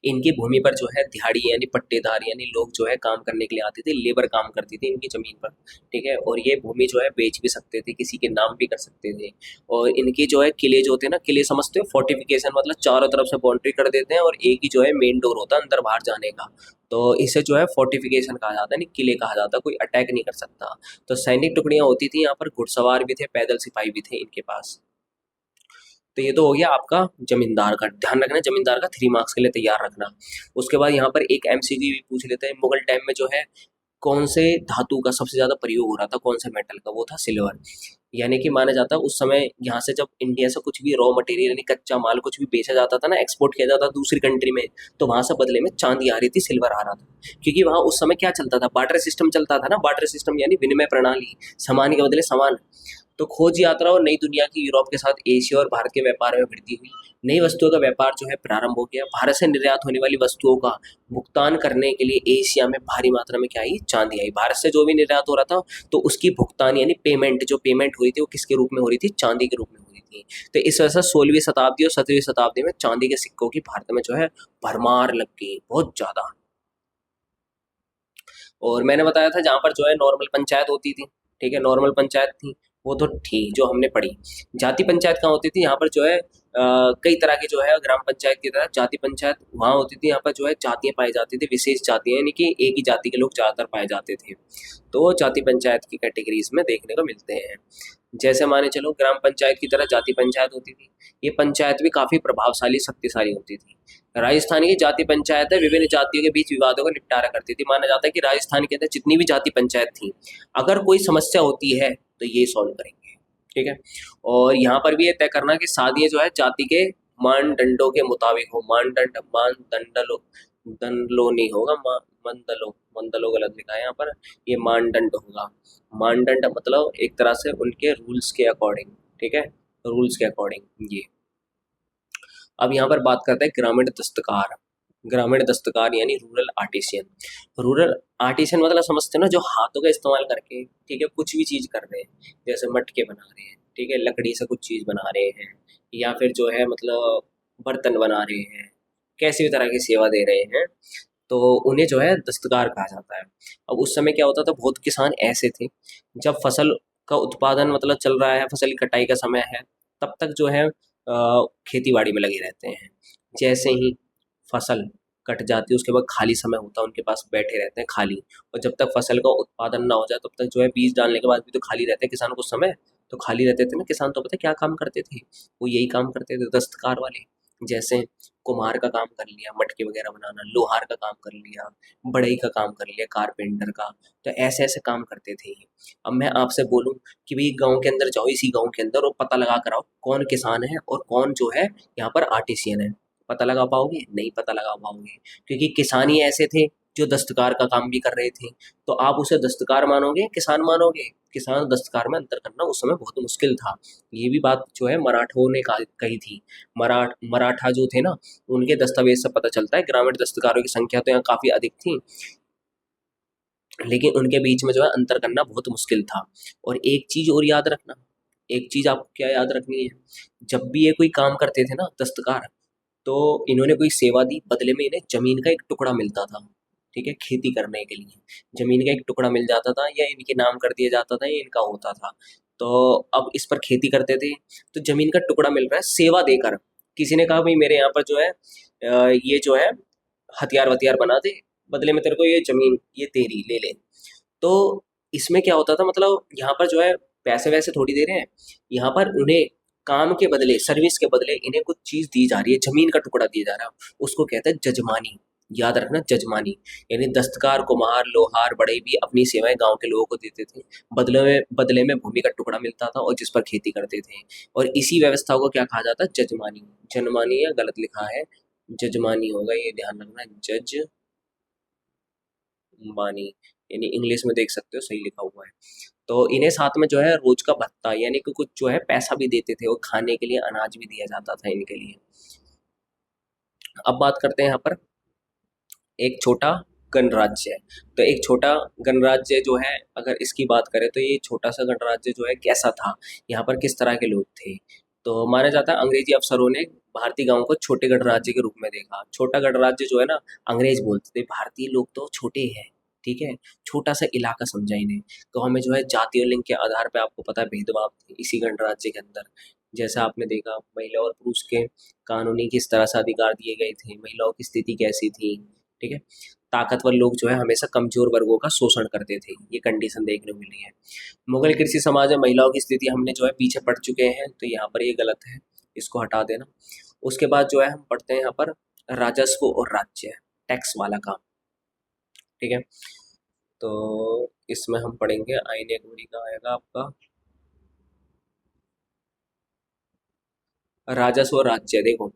Speaker 1: इनकी भूमि पर जो है दिहाड़ी यानी पट्टेदार यानी लोग जो है काम करने के लिए आते थे, लेबर काम करती थी इनकी जमीन पर, ठीक है, और ये भूमि जो है बेच भी सकते थे, किसी के नाम भी कर सकते थे। और इनके जो है किले जो होते हैं ना, किले समझते हो? फोर्टिफिकेशन मतलब चारों तरफ से बाउंड्री कर देते हैं और एक ही जो है मेन डोर होता है अंदर बाहर जाने का, तो इसे जो है फोर्टिफिकेशन कहा जाता है, नहीं किले कहा जाता है, कोई अटैक नहीं कर सकता। तो सैनिक टुकड़ियां होती थी यहाँ पर, घुड़सवार भी थे, पैदल सिपाही भी थे इनके पास। तो ये तो हो गया आपका जमींदार का। ध्यान रखना जमींदार का 3 मार्क्स के लिए तैयार रखना। उसके बाद यहाँ पर एक एमसीक्यू भी पूछ लेते हैं, मुगल टाइम में जो है कौन से धातु का सबसे ज्यादा प्रयोग हो रहा था, कौन से मेटल का, वो था सिल्वर। यानी कि माना जाता है उस समय यहाँ से जब इंडिया से कुछ भी रॉ मटेरियल यानी कच्चा माल कुछ भी बेचा जाता था ना, एक्सपोर्ट किया जाता था दूसरी कंट्री में, तो वहां से बदले में चांदी आ रही थी, सिल्वर आ रहा था। क्योंकि वहां उस समय क्या चलता था, बार्टर सिस्टम चलता था ना, बार्टर सिस्टम यानी विनिमय प्रणाली, सामान के बदले सामान। तो खोज यात्रा और नई दुनिया की यूरोप के साथ एशिया और भारत के व्यापार में वृद्धि हुई। नई वस्तुओं का व्यापार जो है प्रारंभ हो गया। भारत से निर्यात होने वाली वस्तुओं का भुगतान करने के लिए एशिया में भारी मात्रा में क्या आई, चांदी आई। भारत से जो भी निर्यात हो रहा था तो उसकी भुगतान यानी पेमेंट, जो पेमेंट हो रही थी वो किसके रूप में हो रही थी, चांदी के रूप में हो रही थी। तो इस वजह से 16वीं शताब्दी और 17वीं शताब्दी में चांदी के सिक्कों की भारत में जो है भरमार लग गई, बहुत ज्यादा। और मैंने बताया था जहाँ पर जो है नॉर्मल पंचायत होती थी, ठीक है, नॉर्मल पंचायत थी, वो तो थी जो हमने पढ़ी। जाति पंचायत कहाँ होती थी, यहाँ पर जो है कई तरह की जो है ग्राम पंचायत की तरह जाति पंचायत वहाँ होती थी। यहाँ पर जो है जातियाँ पाई जाती थी, विशेष जातियाँ, यानी कि एक ही जाति के लोग ज़्यादातर पाए जाते थे। तो जाति पंचायत की कैटेगरीज में देखने को मिलते हैं। जैसे माने चलो ग्राम पंचायत की तरह जाति पंचायत होती थी। ये पंचायत भी काफ़ी प्रभावशाली शक्तिशाली होती थी। राजस्थान की जाति पंचायत है विभिन्न जातियों के बीच विवादों का निपटारा करती थी। माना जाता है कि राजस्थान के अंदर जितनी भी जाति पंचायत थी, अगर कोई समस्या होती है तो ये सॉल्व करेंगे, ठीक है। और यहाँ पर भी ये तय करना कि शादियाँ जो है जाति के मानदंडों के मुताबिक हो। मानदंड, मानदंडलो, दंडलो नहीं होगा, मंदलो, मंदलो गलत लिखा है यहाँ पर, ये मानदंड होगा। मानदंड मतलब एक तरह से उनके रूल्स के अकॉर्डिंग, ठीक है, रूल्स के अकॉर्डिंग ये। अब यहाँ पर बात करते हैं ग्रामीण दस्तकार। ग्रामीण दस्तकार यानी रूरल आर्टिसियन। रूरल आर्टिसियन मतलब समझते हो ना, जो हाथों का इस्तेमाल करके, ठीक है, कुछ भी चीज कर रहे हैं, जैसे मटके बना रहे हैं, ठीक है, लकड़ी से कुछ चीज बना रहे हैं, या फिर जो है मतलब बर्तन बना रहे हैं, कैसी भी तरह की सेवा दे रहे हैं, तो उन्हें जो है दस्तकार कहा जाता है। अब उस समय क्या होता था, बहुत किसान ऐसे थे जब फसल का उत्पादन मतलब चल रहा है, फसल की कटाई का समय है, तब तक जो है खेती बाड़ी में लगे रहते हैं। जैसे ही फसल कट जाती है उसके बाद खाली समय होता है, उनके पास बैठे रहते हैं खाली। और जब तक फसल का उत्पादन ना हो जाए तब तक जो है बीज डालने के बाद भी तो खाली रहते हैं किसान, कुछ समय तो खाली रहते थे ना किसान। तो पता है क्या काम करते थे, वो यही काम करते थे दस्तकार वाले। जैसे कुम्हार का काम कर लिया, मटके वगैरह बनाना, लोहार का काम कर लिया, बढ़ई का काम कर लिया, कारपेंटर का। तो ऐसे ऐसे काम करते थे ये। अब मैं आपसे बोलूं कि भाई गांव के अंदर जाओ, इसी गांव के अंदर, और पता लगा कर आओ कौन किसान है और कौन जो है यहाँ पर आर्टिसियन है। पता लगा पाओगे? नहीं पता लगा पाओगे, क्योंकि किसान ही ऐसे थे जो दस्तकार का काम भी कर रहे थे। तो आप उसे दस्तकार मानोगे, किसान मानोगे? किसान और दस्तकार में अंतर करना उस समय बहुत मुश्किल था। ये भी बात जो है मराठों ने कही थी। मराठा जो थे ना, उनके दस्तावेज से पता चलता है ग्रामीण दस्तकारों की संख्या तो यहाँ काफी अधिक थी, लेकिन उनके बीच में जो है अंतर करना बहुत मुश्किल था। और एक चीज और याद रखना, एक चीज आपको क्या याद रखनी है, जब भी ये कोई काम करते थे ना दस्तकार, तो इन्होंने कोई सेवा दी, बदले में इन्हें जमीन का एक टुकड़ा मिलता था, ठीक है, खेती करने के लिए जमीन का एक टुकड़ा मिल जाता था, या इनके नाम कर दिया जाता था, ये इनका होता था। तो अब इस पर खेती करते थे, तो जमीन का टुकड़ा मिल रहा है सेवा देकर। किसी ने कहा भाई मेरे यहाँ पर जो है ये जो है हथियार वथियार बना दे, बदले में तेरे को ये जमीन ये तेरी ले ले। तो इसमें क्या होता था, मतलब यहाँ पर जो है पैसे वैसे थोड़ी दे रहे हैं, यहाँ पर उन्हें काम के बदले, सर्विस के बदले इन्हें कुछ चीज दी जा रही है, जमीन का टुकड़ा दिया जा रहा है, उसको कहते हैं जजमानी। याद रखना जजमानी। यानी दस्तकार, कुम्हार, लोहार, बढ़ई भी अपनी सेवाएं गांव के लोगों को देते थे, बदले में भूमि का टुकड़ा मिलता था और जिस पर खेती करते थे। और इसी व्यवस्था को क्या कहा जाता है, जजमानी। जनमानी या गलत लिखा है, जजमानी होगा, ये ध्यान रखना, जजमानी। यानी इंग्लिश में देख सकते हो सही लिखा हुआ है। तो इन्हें साथ में जो है रोज का भत्ता यानी कि कुछ जो है पैसा भी देते थे, और खाने के लिए अनाज भी दिया जाता था इनके लिए। अब बात करते हैं यहाँ पर एक छोटा गणराज्य। तो एक छोटा गणराज्य जो है, अगर इसकी बात करें तो ये छोटा सा गणराज्य जो है कैसा था, यहाँ पर किस तरह के लोग थे। तो माना जाता है अंग्रेजी अफसरों ने भारतीय गांव को छोटे गणराज्य के रूप में देखा। छोटा गणराज्य जो है ना, अंग्रेज बोलते थे, भारतीय लोग तो छोटे हैं, ठीक है, छोटा सा इलाका समझा इन्हें। गाँव में जो है जाति और लिंग के आधार पर आपको पता है भेदभाव थे इसी गणराज्य के अंदर। जैसा आपने देखा महिला और पुरुष के कानूनी किस तरह से अधिकार दिए गए थे, महिलाओं की स्थिति कैसी थी, ठीक है। ताकतवर लोग जो है हमेशा कमजोर वर्गों का शोषण करते थे, ये कंडीशन देखने को मिली है। मुगल कृषि समाज में महिलाओं की स्थिति हमने जो है पीछे पड़ चुके हैं, तो यहाँ पर ये गलत है, इसको हटा देना। उसके बाद जो है हम पढ़ते हैं यहाँ पर राजस्व और राज्य, टैक्स वाला काम। ठीक है, तो इसमें हम पढ़ेंगे आईने अकबरी का आएगा आपका राजस्व और राज्य। देखो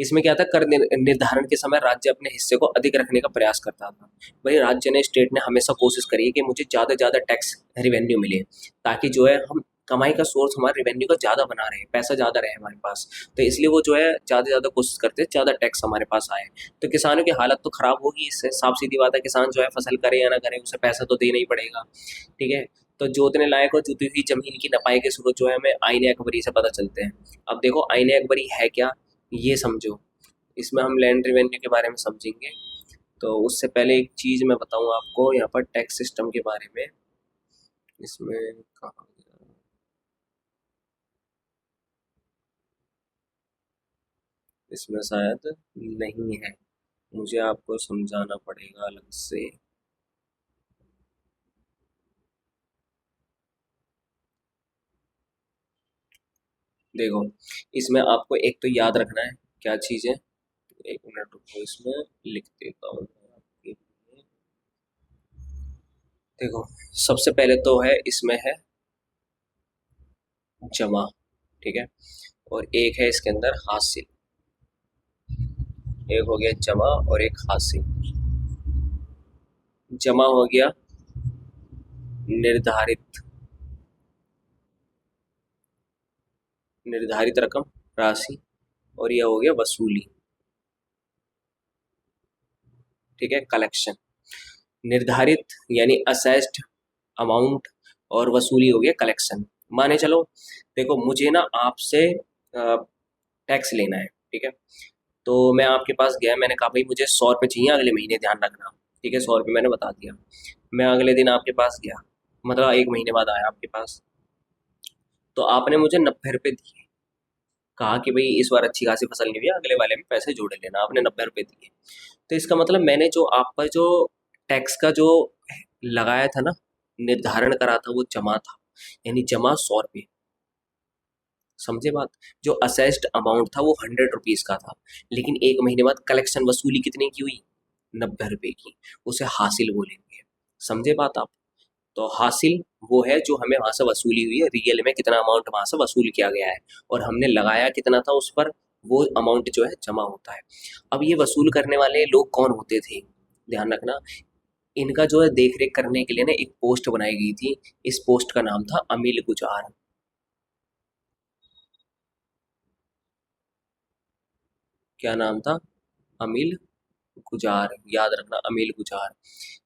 Speaker 1: इसमें क्या था, कर निर्धारण के समय राज्य अपने हिस्से को अधिक रखने का प्रयास करता था। भाई राज्य ने, स्टेट ने हमेशा कोशिश करी है कि मुझे ज़्यादा से ज़्यादा टैक्स रेवेन्यू मिले, ताकि जो है हम कमाई का सोर्स हमारे रेवेन्यू का ज़्यादा बना रहे, पैसा ज़्यादा रहे हमारे पास। तो इसलिए वो जो है ज़्यादा से ज़्यादा कोशिश करते हैं ज़्यादा टैक्स हमारे पास आए। तो किसानों की हालत तो ख़राब होगी इससे, साफ सीधी बात है। किसान जो है फसल करे या ना करे, उसे पैसा तो देना ही पड़ेगा। ठीक है, तो जोतने लायक और जुती हुई जमीन की नपाई के स्रोत जो है हमें आईने अकबरी से पता चलते हैं। अब देखो आईने अकबरी है क्या, ये समझो। इसमें हम लैंड रेवेन्यू के बारे में समझेंगे। तो उससे पहले एक चीज़ मैं बताऊं आपको यहाँ पर टैक्स सिस्टम के बारे में। इसमें कहाँ गया? इसमें शायद नहीं है, मुझे आपको समझाना पड़ेगा अलग से। देखो इसमें आपको एक तो याद रखना है क्या चीज़ है। एक मिनट रुको, इसमें लिख देता हूँ मैं आपके लिए। देखो सबसे पहले तो है, इसमें है जमा। ठीक है, और एक है इसके अंदर हासिल। एक हो गया जमा और एक हासिल। जमा हो गया निर्धारित, निर्धारित रकम, राशि। और यह हो गया वसूली। ठीक है, कलेक्शन। निर्धारित यानी असेस्ड अमाउंट, और वसूली हो गया कलेक्शन। माने चलो देखो मुझे ना आपसे टैक्स लेना है। ठीक है, तो मैं आपके पास गया, मैंने कहा भाई मुझे 100 रुपये चाहिए अगले महीने, ध्यान रखना। ठीक है, 100 रुपये मैंने बता दिया। मैं अगले दिन आपके पास गया, मतलब एक महीने बाद आया आपके पास, तो आपने मुझे 90 रुपये दिए। कहा कि भाई इस बार अच्छी खासी फसल नहीं हुई है, अगले वाले में पैसे जोड़े लेना। आपने 90 रुपये दिए, तो इसका मतलब मैंने जो आप पर जो टैक्स का जो लगाया था ना, निर्धारण करा था, वो जमा था। यानी जमा 100 रुपये, समझे बात। जो असेस्ड अमाउंट था वो 100 रुपीज़ का था, लेकिन एक महीने बाद कलेक्शन वसूली कितने की हुई, 90 रुपये की। उसे हासिल बोलेंगे, समझे बात आप। तो हासिल वो है जो हमें वहाँ से वसूली हुई है, रियल में कितना अमाउंट वहाँ से वसूल किया गया है, और हमने लगाया कितना था उस पर, वो अमाउंट जो है जमा होता है। अब ये वसूल करने वाले लोग कौन होते थे, ध्यान रखना। इनका जो है देख रेख करने के लिए ना एक पोस्ट बनाई गई थी। इस पोस्ट का नाम था अमील गुजार। क्या नाम था, अमील गुजार। याद रखना अमील गुजार।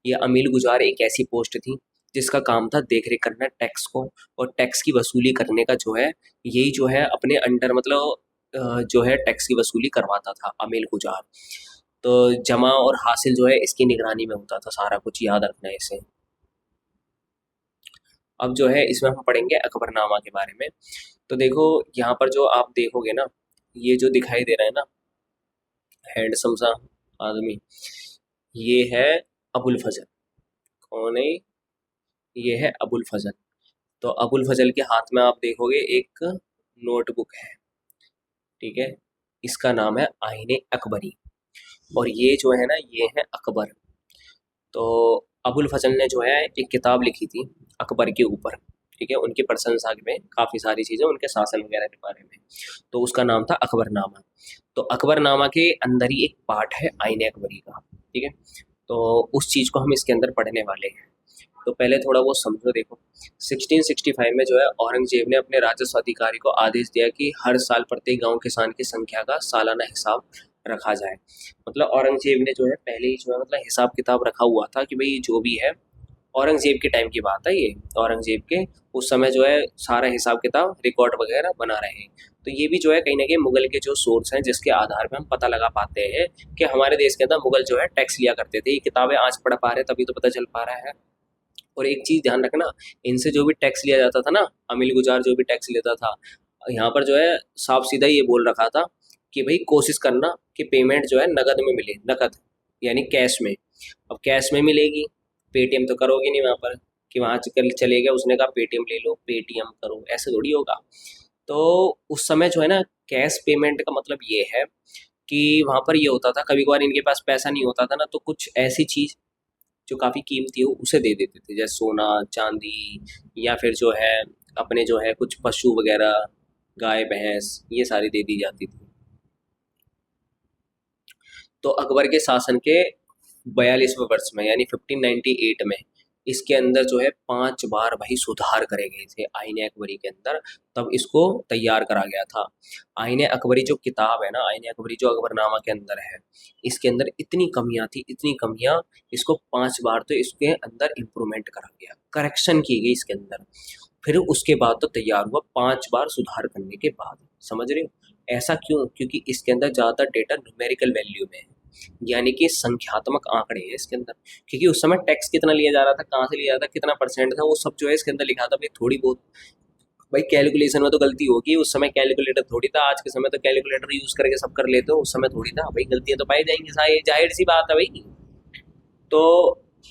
Speaker 1: ये अमील गुजार एक ऐसी पोस्ट थी जिसका काम था देख रेख करना टैक्स को, और टैक्स की वसूली करने का जो है, यही जो है अपने अंडर, मतलब जो है टैक्स की वसूली करवाता था अमील गुजार। तो जमा और हासिल जो है इसकी निगरानी में होता था सारा कुछ, याद रखना है इसे। अब जो है इसमें हम पढ़ेंगे अकबरनामा के बारे में। तो देखो यहाँ पर जो आप देखोगे ना, ये जो दिखाई दे रहा है ना, हैंडसम सा आदमी, ये है अबुल फजल। कौन है, ये है अबुल फजल। तो अबुल फजल के हाथ में आप देखोगे एक नोटबुक है। ठीक है, इसका नाम है आईने अकबरी, और ये जो है ना, ये है अकबर। तो अबुल फजल ने जो है एक किताब लिखी थी अकबर के ऊपर। ठीक है, उनकी प्रशंसा में काफ़ी सारी चीज़ें उनके शासन वगैरह के बारे में। तो उसका नाम था अकबरनामा। तो अकबरनामा के अंदर ही एक पार्ट है आईने अकबरी का। ठीक है, तो उस चीज़ को हम इसके अंदर पढ़ने वाले हैं। तो पहले थोड़ा वो समझो। देखो 1665 में जो है औरंगजेब ने अपने राजस्व अधिकारी को आदेश दिया कि हर साल प्रत्येक गांव किसान की संख्या का सालाना हिसाब रखा जाए। मतलब औरंगजेब ने जो है पहले ही जो है मतलब हिसाब किताब रखा हुआ था कि भाई जो भी है, औरंगजेब के टाइम की बात है ये, औरंगजेब के उस समय जो है सारा हिसाब किताब रिकॉर्ड वगैरह बना रहे हैं। तो ये भी जो है कहीं ना कहीं मुगल के जो सोर्स हैं जिसके आधार पर हम पता लगा पाते हैं कि हमारे देश के अंदर मुगल जो है टैक्स लिया करते थे। ये किताबें आज पढ़ पा रहे हैं तभी तो पता चल पा रहा है। और एक चीज़ ध्यान रखना, इनसे जो भी टैक्स लिया जाता था ना, अमील गुजार जो भी टैक्स लेता था, यहाँ पर जो है साफ सीधा ये बोल रखा था कि भाई कोशिश करना कि पेमेंट जो है नकद में मिले, नकद यानी कैश में। अब कैश में मिलेगी, पेटीएम तो करोगे नहीं वहाँ पर, कि वहाँ चल चले गए उसने कहा पेटीएम ले लो, पेटीएम करो, ऐसे थोड़ी होगा। तो उस समय जो है ना, कैश पेमेंट का मतलब ये है कि वहाँ पर ये होता था, कभी कभार इनके पास पैसा नहीं होता था ना, तो कुछ ऐसी चीज़ जो काफ़ी कीमती हो उसे दे देते थे, जैसे सोना चांदी, या फिर जो है अपने जो है कुछ पशु वगैरह, गाय भैंस, ये सारी दे दी जाती थी। तो अकबर के शासन के 42वें वर्ष में यानी 1598 में इसके अंदर जो है 5 बार भाई सुधार करे गए थे आईने अकबरी के अंदर, तब इसको तैयार करा गया था। आईने अकबरी जो किताब है ना, आईने अकबरी जो अकबरनामा के अंदर है, इसके अंदर इतनी कमियां थी, इतनी कमियां, इसको 5 बार तो इसके अंदर इम्प्रूवमेंट करा गया, करेक्शन की गई इसके अंदर। फिर उसके बाद तो तैयार हुआ 5 बार सुधार करने के बाद। समझ रहे हो ऐसा क्यों? क्योंकि इसके अंदर ज़्यादातर डेटा न्यूमेरिकल वैल्यू में है, यानी कि संख्यात्मक आंकड़े हैं इसके अंदर। क्योंकि उस समय टैक्स कितना लिया जा रहा था, कहाँ से लिया जा रहा था, कितना परसेंट था, वो सब जो है इसके अंदर लिखा था। भाई थोड़ी बहुत भाई कैलकुलेशन में तो गलती होगी, उस समय कैलकुलेटर थोड़ी था, आज के समय तो कैलकुलेटर यूज करके सब कर लेते हो, उस समय थोड़ी था भाई, गलतियां तो पाई जाएंगी, जाहिर सी बात है भाई। तो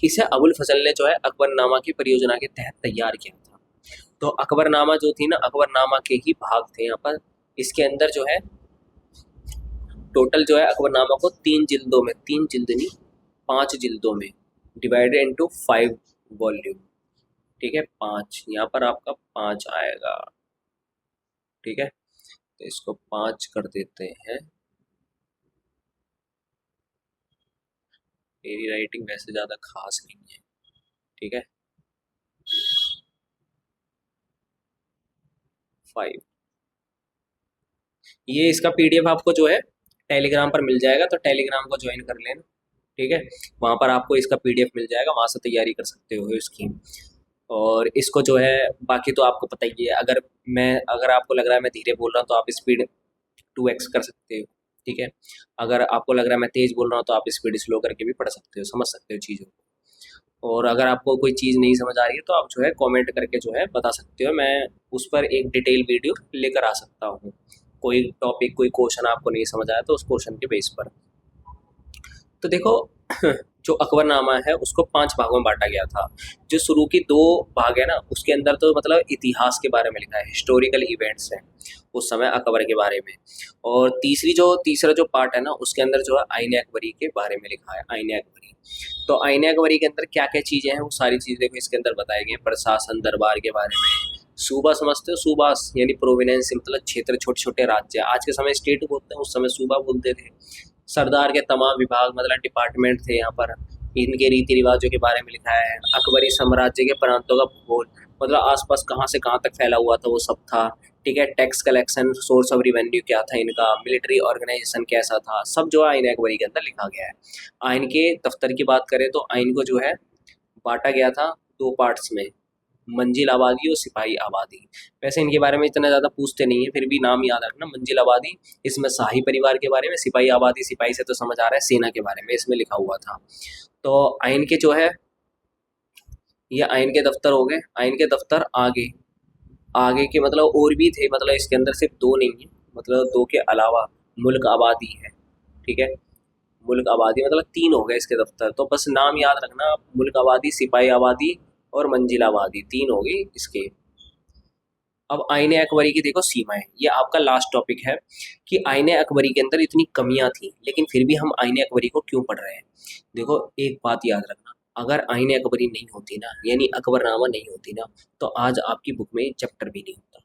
Speaker 1: इसे अबुल फजल ने जो है अकबरनामा की परियोजना के तहत तैयार किया था। तो अकबरनामा जो थी ना, अकबरनामा के ही भाग थे यहाँ पर। इसके अंदर जो है टोटल जो है अकबरनामा को 3 जिल्दों में, 3 जिल्द नहीं 5 जिल्दों में डिवाइडेड इनटू 5 वॉल्यूम। ठीक है, 5 यहाँ पर आपका 5 आएगा। ठीक है, तो इसको 5 कर देते हैं। मेरी राइटिंग वैसे ज़्यादा खास नहीं है। ठीक है, 5। ये इसका पीडीएफ आपको जो है टेलीग्राम पर मिल जाएगा, तो टेलीग्राम को ज्वाइन कर लेना। ठीक है, वहाँ पर आपको इसका पीडीएफ मिल जाएगा, वहाँ से तैयारी कर सकते हो इसकी। और इसको जो है बाकी तो आपको पता ही है, अगर आपको लग रहा है मैं धीरे बोल रहा हूँ तो आप स्पीड 2x कर सकते हो। ठीक है, अगर आपको लग रहा है मैं तेज़ बोल रहा हूँ तो आप स्पीड स्लो करके भी पढ़ सकते हो, समझ सकते हो चीज़ों को। और अगर आपको कोई चीज़ नहीं समझ आ रही है तो आप जो है कमेंट करके जो है बता सकते हो, मैं उस पर एक डिटेल वीडियो लेकर आ सकता हूँ। कोई टॉपिक, कोई क्वेश्चन आपको नहीं समझ आया तो उस क्वेश्चन के बेस पर। तो देखो जो अकबरनामा है उसको 5 भागों में बांटा गया था। जो शुरू की 2 भाग है ना, उसके अंदर तो मतलब इतिहास के बारे में लिखा है, हिस्टोरिकल इवेंट्स हैं उस समय अकबर के बारे में। और तीसरा जो पार्ट है ना, उसके अंदर जो है आईने अकबरी के बारे में लिखा है, आईने अकबरी। तो आईने अकबरी के अंदर क्या क्या चीज़ें हैं, वो सारी चीज़ें देखो इसके अंदर बताई गई हैं। प्रशासन, दरबार के बारे में, सूबा समझते हो, सूबा यानी प्रोविनेंस, मतलब क्षेत्र, छोटे छोटे राज्य। आज के समय स्टेट बोलते हैं, उस समय सूबा बोलते थे। सरदार के तमाम विभाग, मतलब डिपार्टमेंट थे यहाँ पर। इनके रीति रिवाजों के बारे में लिखा है। अकबरी साम्राज्य के प्रांतों का भूगोल, मतलब आसपास कहाँ से कहाँ तक फैला हुआ था वो सब था। ठीक है, tax collection, source of revenue क्या था इनका, मिलिट्री ऑर्गेनाइजेशन कैसा था, सब जो है आईन अकबरी के अंदर लिखा गया है। आइन के दफ्तर की बात करें तो आइन को जो है बांटा गया था 2 पार्ट्स में, मंजिल आबादी और सिपाही आबादी। वैसे इनके बारे में इतना ज़्यादा पूछते नहीं है, फिर भी नाम याद रखना, मंजिल आबादी इसमें शाही परिवार के बारे में, सिपाही आबादी, सिपाही से तो समझ आ रहा है सेना के बारे में इसमें लिखा हुआ था। तो आइन के जो है, ये आइन के दफ्तर हो गए। आइन के दफ्तर आगे आगे के मतलब और भी थे, मतलब इसके अंदर सिर्फ 2 नहीं है, मतलब 2 के अलावा मुल्क आबादी है। ठीक है, मुल्क आबादी मतलब 3 हो गए इसके दफ्तर। तो बस नाम याद रखना, मुल्क आबादी, सिपाही आबादी और मंजिल आबादी, 3 हो गई इसके। अब आईने अकबरी की देखो सीमाएं, ये आपका लास्ट टॉपिक है कि आईने अकबरी के अंदर इतनी कमियां थी, लेकिन फिर भी हम आईने अकबरी को क्यों पढ़ रहे हैं। देखो एक बात याद रखना, अगर आईने अकबरी नहीं होती ना, यानी अकबरनामा नहीं होती ना, तो आज आपकी बुक में चैप्टर भी नहीं होता।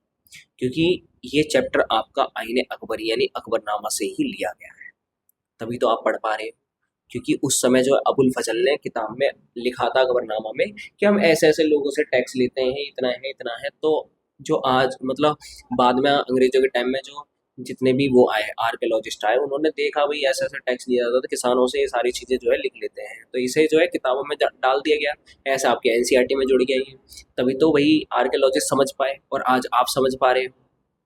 Speaker 1: क्योंकि ये चैप्टर आपका आईने अकबरी यानी अकबरनामा से ही लिया गया है, तभी तो आप पढ़ पा रहे हो। क्योंकि उस समय जो है अबुल फजल ने किताब में लिखा था अकबरनामा में कि हम ऐसे ऐसे लोगों से टैक्स लेते हैं, इतना है इतना है। तो जो आज मतलब बाद में अंग्रेजों के टाइम में जो जितने भी वो आए आर्कियोलॉजिस्ट आए, उन्होंने देखा भाई ऐसा ऐसा टैक्स लिया जाता था किसानों से, ये सारी चीज़ें जो है लिख लेते हैं, तो इसे जो है किताबों में डाल दिया गया, ऐसा आपके एनसीईआरटी में जुड़ गया ये। तभी तो वही आर्कियोलॉजिस्ट समझ पाए और आज आप समझ पा रहे हो,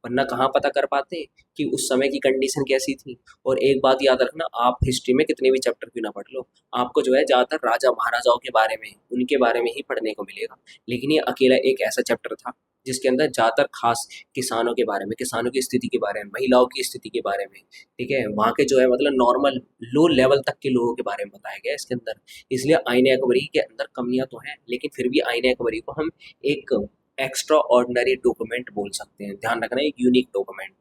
Speaker 1: वरना कहाँ पता कर पाते कि उस समय की कंडीशन कैसी थी। और एक बात याद रखना, आप हिस्ट्री में कितने भी चैप्टर क्यों ना पढ़ लो, आपको जो है ज़्यादातर राजा महाराजाओं के बारे में, उनके बारे में ही पढ़ने को मिलेगा। लेकिन ये अकेला एक ऐसा चैप्टर था जिसके अंदर ज़्यादातर खास किसानों के बारे में, किसानों की स्थिति के बारे में, महिलाओं की स्थिति के बारे में, ठीक है, वहाँ के जो है मतलब नॉर्मल लो लेवल तक के लोगों के बारे में बताया गया है इसके अंदर। इसलिए आईने अकबरी के अंदर कमियां तो हैं, लेकिन फिर भी आईने अकबरी को हम एक एक्स्ट्रा ऑर्डिनरी डॉक्यूमेंट बोल सकते हैं, ध्यान रखना एक यूनिक डॉक्यूमेंट।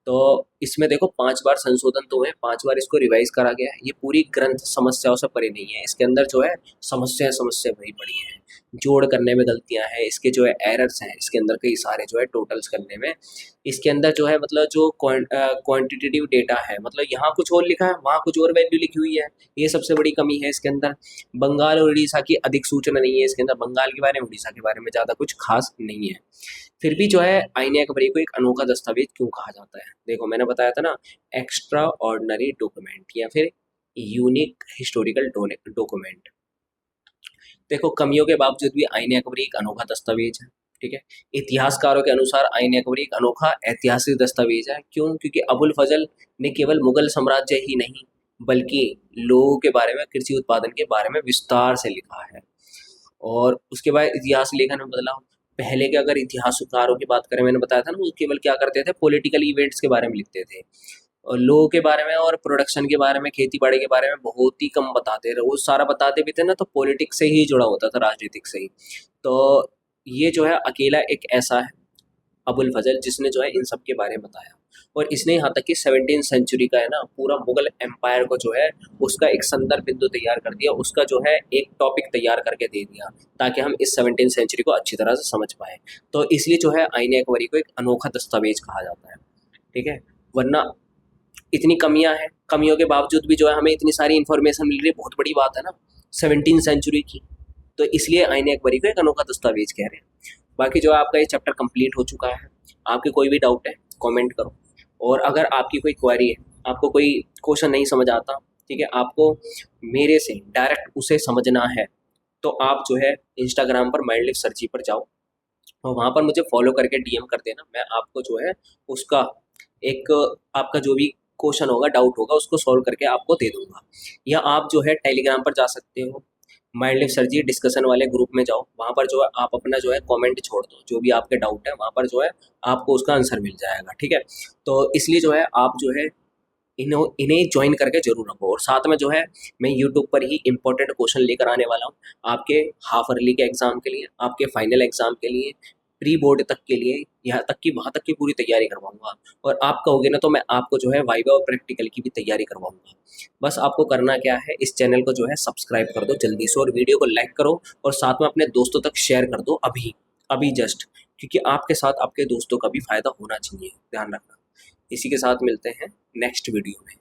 Speaker 1: तो इसमें देखो 5 बार संशोधन तो है, 5 बार इसको रिवाइज करा गया है। ये पूरी ग्रंथ समस्याओं से परे नहीं है, इसके अंदर जो है समस्या भरी पड़ी है, जोड़ करने में गलतियां हैं, इसके जो है एरर्स हैं इसके अंदर कई सारे जो है टोटल्स करने में। इसके अंदर जो है मतलब जो क्वांटिटेटिव डेटा है, मतलब यहाँ कुछ और लिखा है वहाँ कुछ और वैल्यू लिखी हुई है, ये सबसे बड़ी कमी है इसके अंदर। बंगाल और उड़ीसा की अधिक सूचना नहीं है इसके अंदर, बंगाल के बारे में उड़ीसा के बारे में ज़्यादा कुछ खास नहीं है। फिर भी जो है आईने अकबरी को एक अनोखा दस्तावेज क्यों कहा जाता है, देखो मैंने बताया था ना, एक्स्ट्रा ऑर्डिनरी डॉक्यूमेंट या फिर यूनिक हिस्टोरिकल डॉक्यूमेंट। देखो कमियों के बावजूद भी आईने अकबरी एक अनोखा दस्तावेज है, ठीक है। इतिहासकारों के अनुसार आईने अकबरी एक अनोखा ऐतिहासिक दस्तावेज है, क्यों? क्योंकि अबुल फजल ने केवल मुगल साम्राज्य ही नहीं बल्कि लोगों के बारे में, कृषि उत्पादन के बारे में विस्तार से लिखा है। और उसके बाद इतिहास लेखन में बदलाव। पहले के अगर इतिहासकारों की बात करें, मैंने बताया था ना, वो केवल क्या करते थे, पॉलिटिकल इवेंट्स के बारे में लिखते थे और लोगों के बारे में और प्रोडक्शन के बारे में, खेती बाड़ी के बारे में बहुत ही कम बताते रहे। वो सारा बताते भी थे ना तो पॉलिटिक्स से ही जुड़ा होता था, राजनीतिक से ही। तो ये जो है अकेला एक ऐसा है अबुल फजल जिसने जो है इन सब के बारे में बताया। और इसने यहाँ तक कि 17वीं सेंचुरी का है ना पूरा मुगल एम्पायर को जो है उसका एक संदर्भ बिंदु तैयार कर दिया, उसका जो है एक टॉपिक तैयार करके दे दिया ताकि हम इस 17वीं सेंचुरी को अच्छी तरह से समझ पाए। तो इसलिए जो है आईने अकबरी को एक अनोखा दस्तावेज कहा जाता है, ठीक है। वरना इतनी कमियां हैं, कमियों के बावजूद भी जो है हमें इतनी सारी इन्फॉर्मेशन मिल रही है, बहुत बड़ी बात है ना 17वीं सेंचुरी की। तो इसलिए आईने अकबरी को एक अनोखा दस्तावेज कह रहे हैं। बाकी जो है आपका ये चैप्टर कंप्लीट हो चुका है। आपके कोई भी डाउट है कमेंट करो, और अगर आपकी कोई क्वेरी है, आपको कोई क्वेश्चन नहीं समझ आता, ठीक है, आपको मेरे से डायरेक्ट उसे समझना है, तो आप जो है इंस्टाग्राम पर माइंडलिफ सर्ची पर जाओ और वहाँ पर मुझे फॉलो करके डीएम कर देना। मैं आपको जो है उसका एक आपका जो भी क्वेश्चन होगा, डाउट होगा, उसको सॉल्व करके आपको दे दूंगा। या आप जो है टेलीग्राम पर जा सकते हो, माइंडलिफ सर्जी डिस्कशन वाले ग्रुप में जाओ, वहाँ पर जो है आप अपना जो है कमेंट छोड़ दो, जो भी आपके डाउट है वहाँ पर जो है आपको उसका आंसर मिल जाएगा, ठीक है। तो इसलिए जो है आप जो है इन्हें ज्वाइन करके जरूर रखो। और साथ में जो है मैं यूट्यूब पर ही इंपॉर्टेंट क्वेश्चन लेकर आने वाला हूँ आपके हाफ अर्ली के एग्जाम के लिए, आपके फाइनल एग्जाम के लिए, प्री बोर्ड तक के लिए, यहाँ तक कि वहाँ तक की पूरी तैयारी करवाऊंगा। और आप कहोगे ना तो मैं आपको जो है वाइवा और प्रैक्टिकल की भी तैयारी करवाऊंगा। बस आपको करना क्या है, इस चैनल को जो है सब्सक्राइब कर दो जल्दी से, और वीडियो को लाइक करो और साथ में अपने दोस्तों तक शेयर कर दो अभी अभी जस्ट, क्योंकि आपके साथ आपके दोस्तों का भी फायदा होना चाहिए, ध्यान रखना। इसी के साथ मिलते हैं नेक्स्ट वीडियो में।